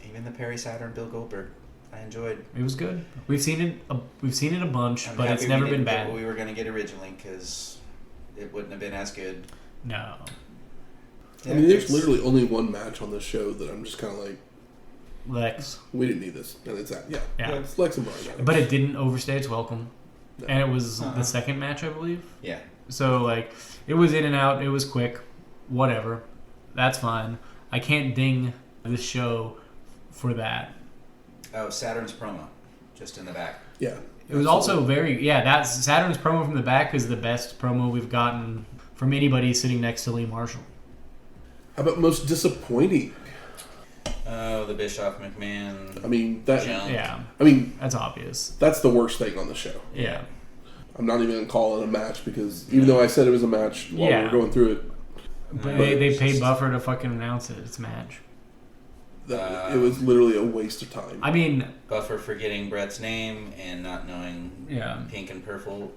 Even the Perry Saturn Bill Goldberg, I enjoyed. It was good. We've seen it a bunch, but it's never been bad. What we were going to get originally, because it wouldn't have been as good. No. I mean, there's literally only one match on this show that I'm just kind of like, Lex. we didn't need this. And it's that. Yeah. Yeah. Lex and Brian Adams. But it didn't overstay its welcome. No. And it was the second match, I believe. Yeah. So, like, it was in and out. It was quick. Whatever. That's fine. I can't ding this show for that. Oh, Saturn's promo. Just in the back. Yeah. It was also that's Saturn's promo from the back is the best promo we've gotten from anybody sitting next to Lee Marshall. How about most disappointing? Oh, the Bischoff McMahon. I mean, that. Jump. Yeah. I mean, That's obvious. that's the worst thing on the show. Yeah. I'm not even going to call it a match because even though I said it was a match while we were going through it, But they paid Buffer to fucking announce it. It's a match. it was literally a waste of time. I mean, Buffer forgetting Bret's name and not knowing pink and purple.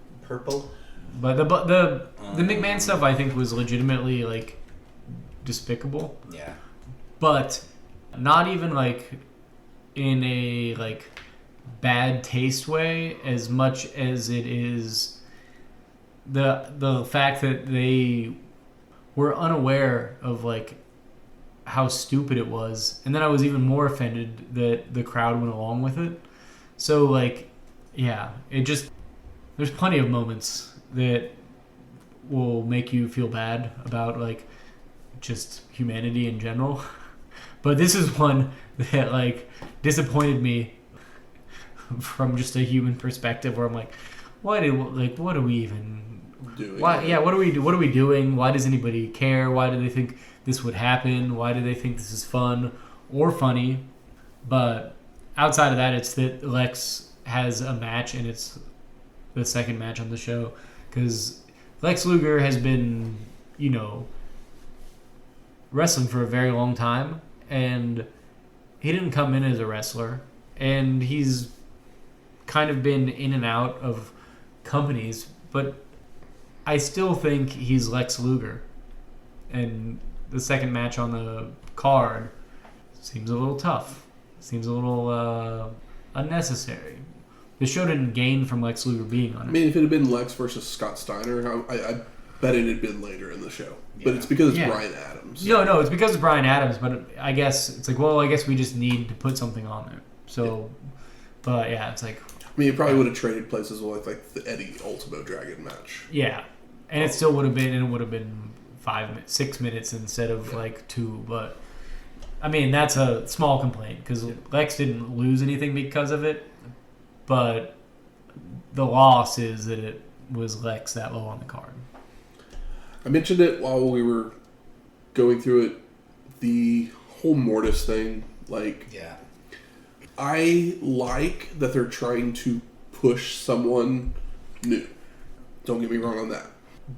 but the McMahon stuff I think was legitimately like despicable. Yeah. But not even like in a like bad taste way as much as it is the fact that they were unaware of like how stupid it was, and then I was even more offended that the crowd went along with it. So like, yeah, it just there's plenty of moments that will make you feel bad about like just humanity in general. But this is one that like disappointed me from just a human perspective, where I'm like, what are we even doing? Why? Yeah, what are we doing? Why does anybody care? Why do they think this would happen? Why do they think this is fun or funny? But outside of that, it's that Lex has a match, and it's the second match on the show because Lex Luger has been, wrestling for a very long time, and he didn't come in as a wrestler, and he's kind of been in and out of companies, but I still think he's Lex Luger. And the second match on the card seems a little tough. Seems a little unnecessary. The show didn't gain from Lex Luger being on it. I mean, if it had been Lex versus Scott Steiner, I bet it had been later in the show. But it's because it's Brian Adams. No, it's because it's Brian Adams, but I guess it's like, well, I guess we just need to put something on there. So, but yeah, it's like... I mean, it probably would have traded places with like the Eddie Ultimo Dragon match. Yeah. And it still would have been 6 minutes instead of like 2, but I mean, that's a small complaint because Lex didn't lose anything because of it, but the loss is that it was Lex that low on the card. I mentioned it while we were going through it, the whole Mortis thing, like... Yeah. I like that they're trying to push someone new. Don't get me wrong on that.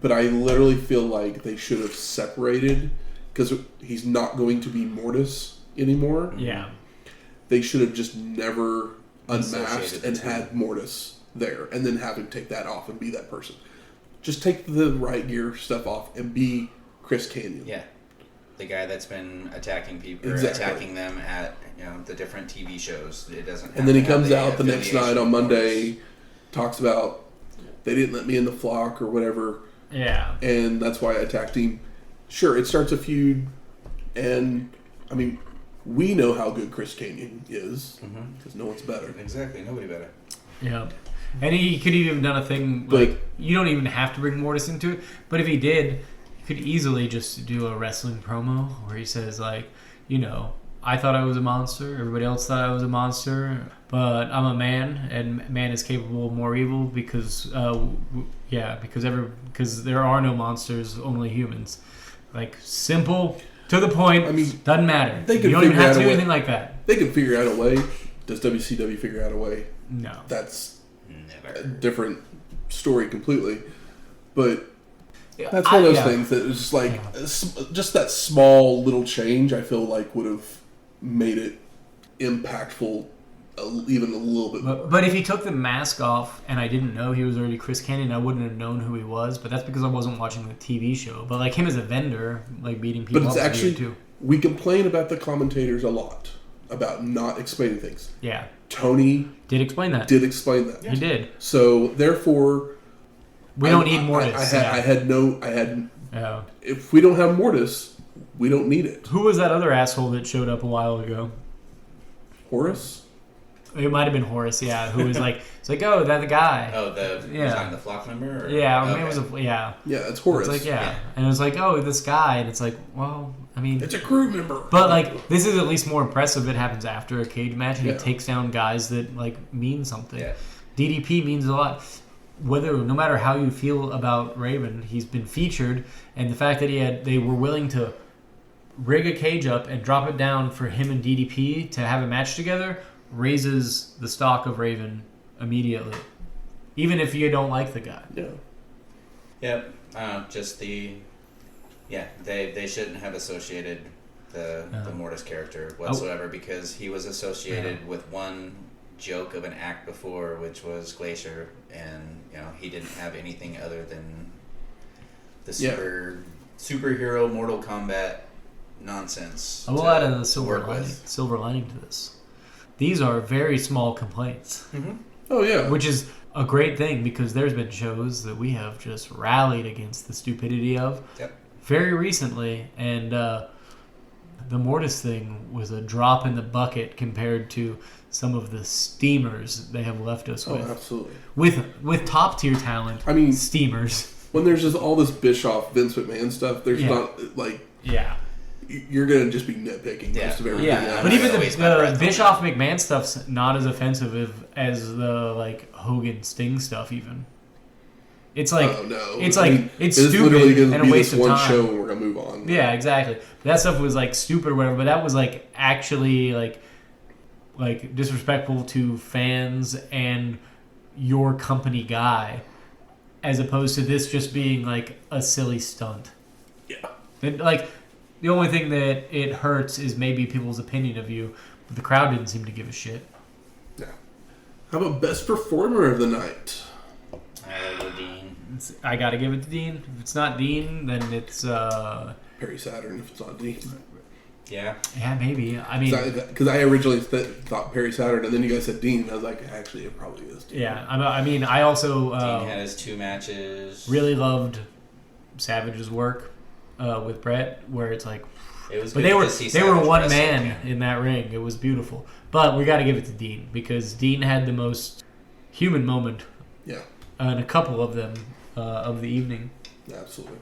But I literally feel like they should have separated because he's not going to be Mortis anymore. Yeah. They should have just never unmasked and had Mortis there and then have him take that off and be that person. Just take the right gear stuff off and be Chris Kanyon. Yeah. The guy that's been attacking people, Exactly. or attacking them at the different TV shows. It doesn't. And then he comes out the next night on Monday, talks about they didn't let me in the flock or whatever. Yeah. And that's why I attacked him. Sure, it starts a feud, and I mean, we know how good Chris Kanyon is because no one's better. Exactly, nobody better. Yeah. And he could have even done a thing like you don't even have to bring Mortis into it, but if he did, he could easily just do a wrestling promo where he says like, I thought I was a monster, everybody else thought I was a monster, but I'm a man, and man is capable of more evil because there are no monsters, only humans. Like, simple, to the point, I mean, doesn't matter. You don't even have to do anything like that. They can figure out a way. Does WCW figure out a way? No. That's never a different story completely. But that's one of those things that is just like, just that small little change, I feel like would have made it impactful even a little bit more. But if he took the mask off and I didn't know he was already Chris Kanyon, I wouldn't have known who he was. But that's because I wasn't watching the TV show. But like him as a vendor, like beating people but it's up actually, too. We complain about the commentators a lot, about not explaining things. Yeah. Tony did explain that. He did. So therefore, we don't need more. I had Yeah. If we don't have Mortis, we don't need it. Who was that other asshole that showed up a while ago? Horace? It might have been Horace, yeah, who was like, it's like, oh, that the guy. Oh, was on the flock number? Or? Yeah, okay. it was Yeah, it's Horace. It's like, yeah. And it was like, oh, this guy. And it's like, well, I mean... It's a crew member. But, like, this is at least more impressive. It happens after a cage match, and Yeah. he takes down guys that, like, mean something. Yeah. DDP means a lot. No matter how you feel about Raven, he's been featured, and the fact that they were willing to rig a cage up and drop it down for him and DDP to have a match together raises the stock of Raven immediately, even if you don't like the guy. Yeah. Yep. They shouldn't have associated the Mortis character whatsoever because he was associated with one joke of an act before, which was Glacier, and he didn't have anything other than the superhero Mortal Kombat nonsense. I will add a silver lining to this. These are very small complaints. Mm-hmm. Oh, yeah. Which is a great thing because there's been shows that we have just rallied against the stupidity of very recently. And the Mortis thing was a drop in the bucket compared to some of the steamers they have left us with. Oh, absolutely. With top-tier talent, I mean, steamers. When there's just all this Bischoff, Vince McMahon stuff, there's not, like... Yeah. You're going to just be nitpicking most of everything. Yeah, but even the Bischoff McMahon stuff's not as offensive as the like Hogan Sting stuff. Even it's like it's stupid and a waste of time. One show and we're gonna move on. Yeah, exactly. That stuff was like stupid or whatever, but that was like actually like disrespectful to fans and your company guy, as opposed to this just being like a silly stunt. Yeah, and like. The only thing that it hurts is maybe people's opinion of you, but the crowd didn't seem to give a shit. Yeah. How about best performer of the night? Dean. I gotta give it to Dean. If it's not Dean, then it's Perry Saturn. If it's not Dean. Yeah. Yeah, maybe. I mean, because I originally thought Perry Saturn, and then you guys said Dean. And I was like, actually, it probably is Dean. Yeah. I mean, I also Dean had his 2 matches. Really loved Savage's work. With Bret, where it's like, but they were one man in that ring. It was beautiful. But we got to give it to Dean because Dean had the most human moment. Yeah. And a couple of them of the evening. Absolutely.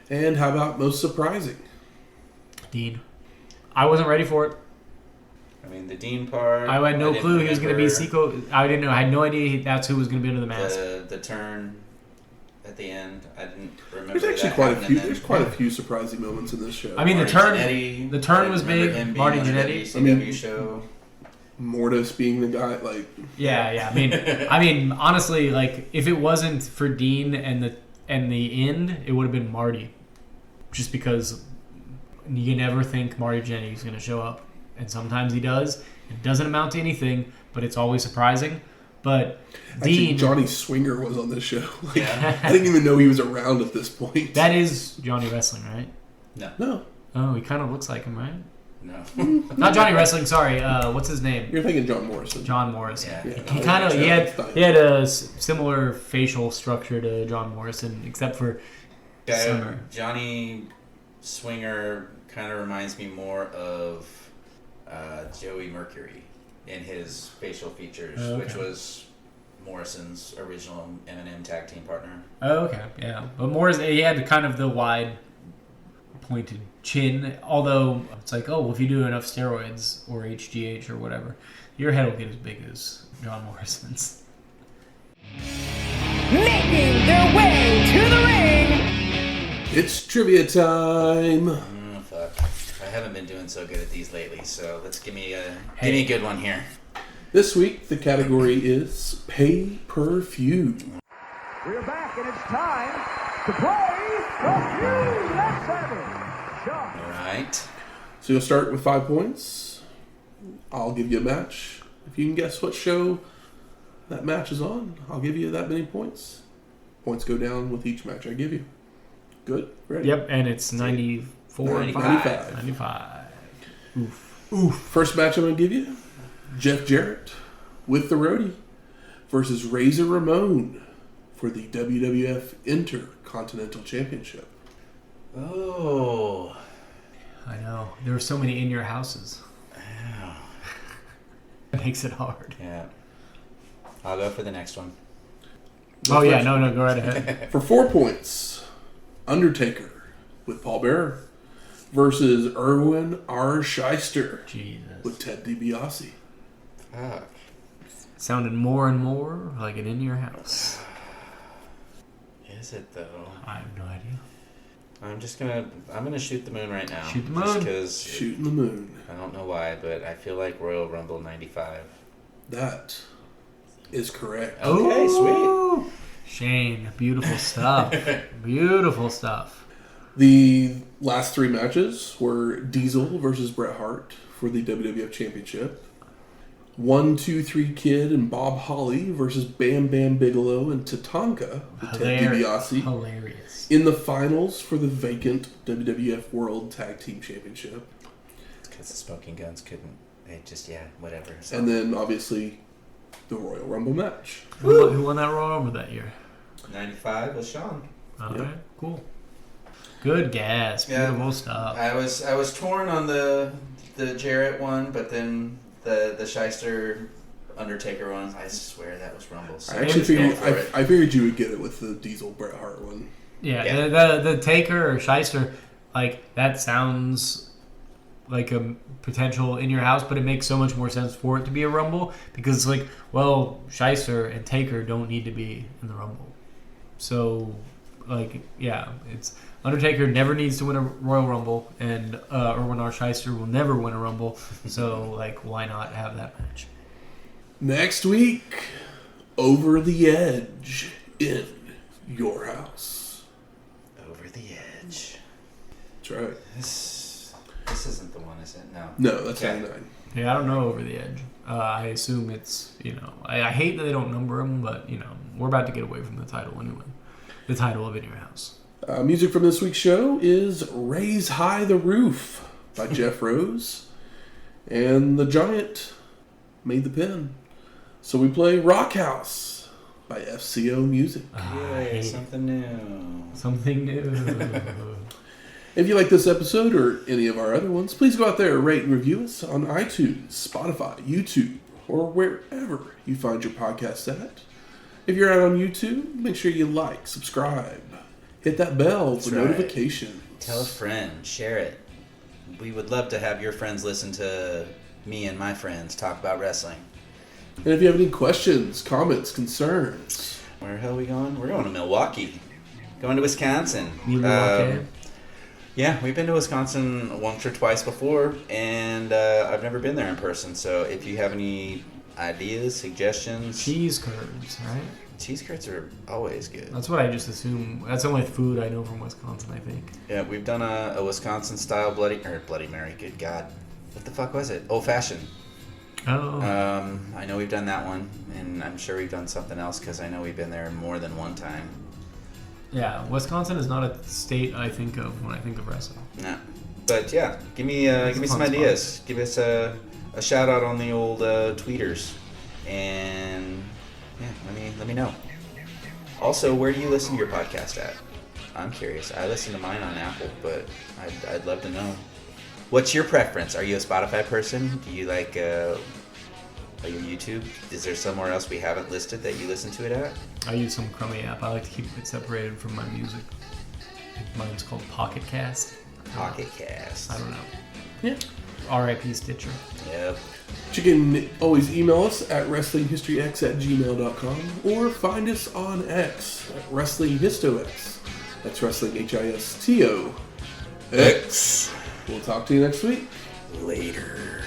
And how about most surprising? Dean. I wasn't ready for it. I mean, the Dean part. I had no clue he was going to be Seiko. I didn't know. I had no idea that's who was going to be under the mask. The turn. At the end, I didn't remember. There's actually quite a few surprising moments in this show. I mean, the turn was big. Marty Jannetty, CW show. Mortis being the guy, like. Yeah. I mean, honestly, like if it wasn't for Dean and the end, it would have been Marty, just because you never think Marty Jannetty is going to show up, and sometimes he does. It doesn't amount to anything, but it's always surprising. But actually, Dean, Johnny Swinger was on this show. Like, I didn't even know he was around at this point. That is Johnny Wrestling, right? No. Oh, he kind of looks like him, right? No. Not Johnny Wrestling. Sorry. What's his name? You're thinking John Morrison. John Morrison. Yeah. He had a similar facial structure to John Morrison, except for summer. Johnny Swinger kind of reminds me more of Joey Mercury. In his facial features, which was Morrison's original M&M tag team partner. Oh, okay, yeah. But Morrison, he had kind of the wide, pointed chin. Although it's like, oh, well, if you do enough steroids or HGH or whatever, your head will get as big as John Morrison's. Making their way to the ring. It's trivia time. Fuck. I haven't been doing so good at these lately, so let's give me a good one here. This week, the category is pay-per-view. We're back, and it's time to play the feud. Let's have it. All right. So you'll start with 5 points. I'll give you a match. If you can guess what show that match is on, I'll give you that many points. Points go down with each match I give you. Good? Ready? Yep, and it's 94 and 95. Oof. First match I'm going to give you, Jeff Jarrett with the Rowdy versus Razor Ramon for the WWF Intercontinental Championship. Oh. I know. There are so many in your houses. Yeah. It makes it hard. Yeah. I'll go for the next one. Oh, yeah. No, go right ahead. For 4 points, Undertaker with Paul Bearer versus Erwin R. Shyster Jesus. with Ted DiBiase. Fuck. Sounded more and more like an in your house. Is it, though? I have no idea. I'm gonna shoot the moon right now. Shoot the moon. Just because Shooting the moon. I don't know why, but I feel like Royal Rumble 95. That is correct. Okay, Ooh. Shane, beautiful stuff. Beautiful stuff. The last 3 matches were Diesel versus Bret Hart for the WWF Championship. 1, 2, 3 Kid and Bob Holly versus Bam Bam Bigelow and Tatanka with Ted DiBiase Hilarious. in the finals for the vacant WWF World Tag Team Championship. Because the Smoking Guns couldn't. They just, whatever. So. And then, obviously, the Royal Rumble match. Who won that Royal Rumble that year? 95 was Sean. All right, cool. Good gas. Beautiful stuff. I was torn on the Jarrett one, but then the Shyster Undertaker one, I swear that was Rumble. So I actually figured you would get it with the Diesel Bret Hart one. Yeah. The Taker or Shyster, like, that sounds like a potential in your house, but it makes so much more sense for it to be a Rumble because it's like, well, Shyster and Taker don't need to be in the Rumble. So, like, yeah, it's Undertaker never needs to win a Royal Rumble, and Erwin R. Shyster will never win a Rumble. So, like, why not have that match? Next week, Over the Edge in your house. Over the Edge. That's right. This isn't the one, is it? No. No, that's Okay. 99. Yeah, I don't know Over the Edge. I assume it's, I hate that they don't number them, but, we're about to get away from the title anyway. The title of In Your House. Music from this week's show is Raise High the Roof by Jeff Rose. And The Giant made the pin. So we play Rock House by FCO Music. Yay, something new. Something new. If you like this episode or any of our other ones, please go out there and rate and review us on iTunes, Spotify, YouTube, or wherever you find your podcasts at. If you're out on YouTube, make sure you like, subscribe, hit that bell for notifications. Tell a friend, share it. We would love to have your friends listen to me and my friends talk about wrestling. And if you have any questions, comments, concerns. Where the hell are we going? We're going to Milwaukee. Going to Wisconsin. Milwaukee. Yeah, we've been to Wisconsin once or twice before, and I've never been there in person. So if you have any ideas, suggestions... Cheese curds, right? Cheese curds are always good. That's what I just assume. That's the only food I know from Wisconsin, I think. Yeah, we've done a Wisconsin-style Bloody Mary, good God. What the fuck was it? Old-fashioned. Oh. I know we've done that one, and I'm sure we've done something else because I know we've been there more than one time. Yeah, Wisconsin is not a state I think of when I think of wrestling. No, but yeah, give me some ideas. Give us a shout out on the old tweeters, and yeah, let me know. Also, where do you listen to your podcast at? I'm curious. I listen to mine on Apple, but I'd love to know. What's your preference? Are you a Spotify person? Do you like are you YouTube? Is there somewhere else we haven't listed that you listen to it at? I use some crummy app. I like to keep it separated from my music. Mine's called Pocket Cast. Pocket Cast. I don't know. Yeah. R.I.P. Stitcher. Yep. You can always email us at wrestlinghistoryx@gmail.com or find us on X at WrestlingHistoX. That's Wrestling HISTOX. We'll talk to you next week. Later.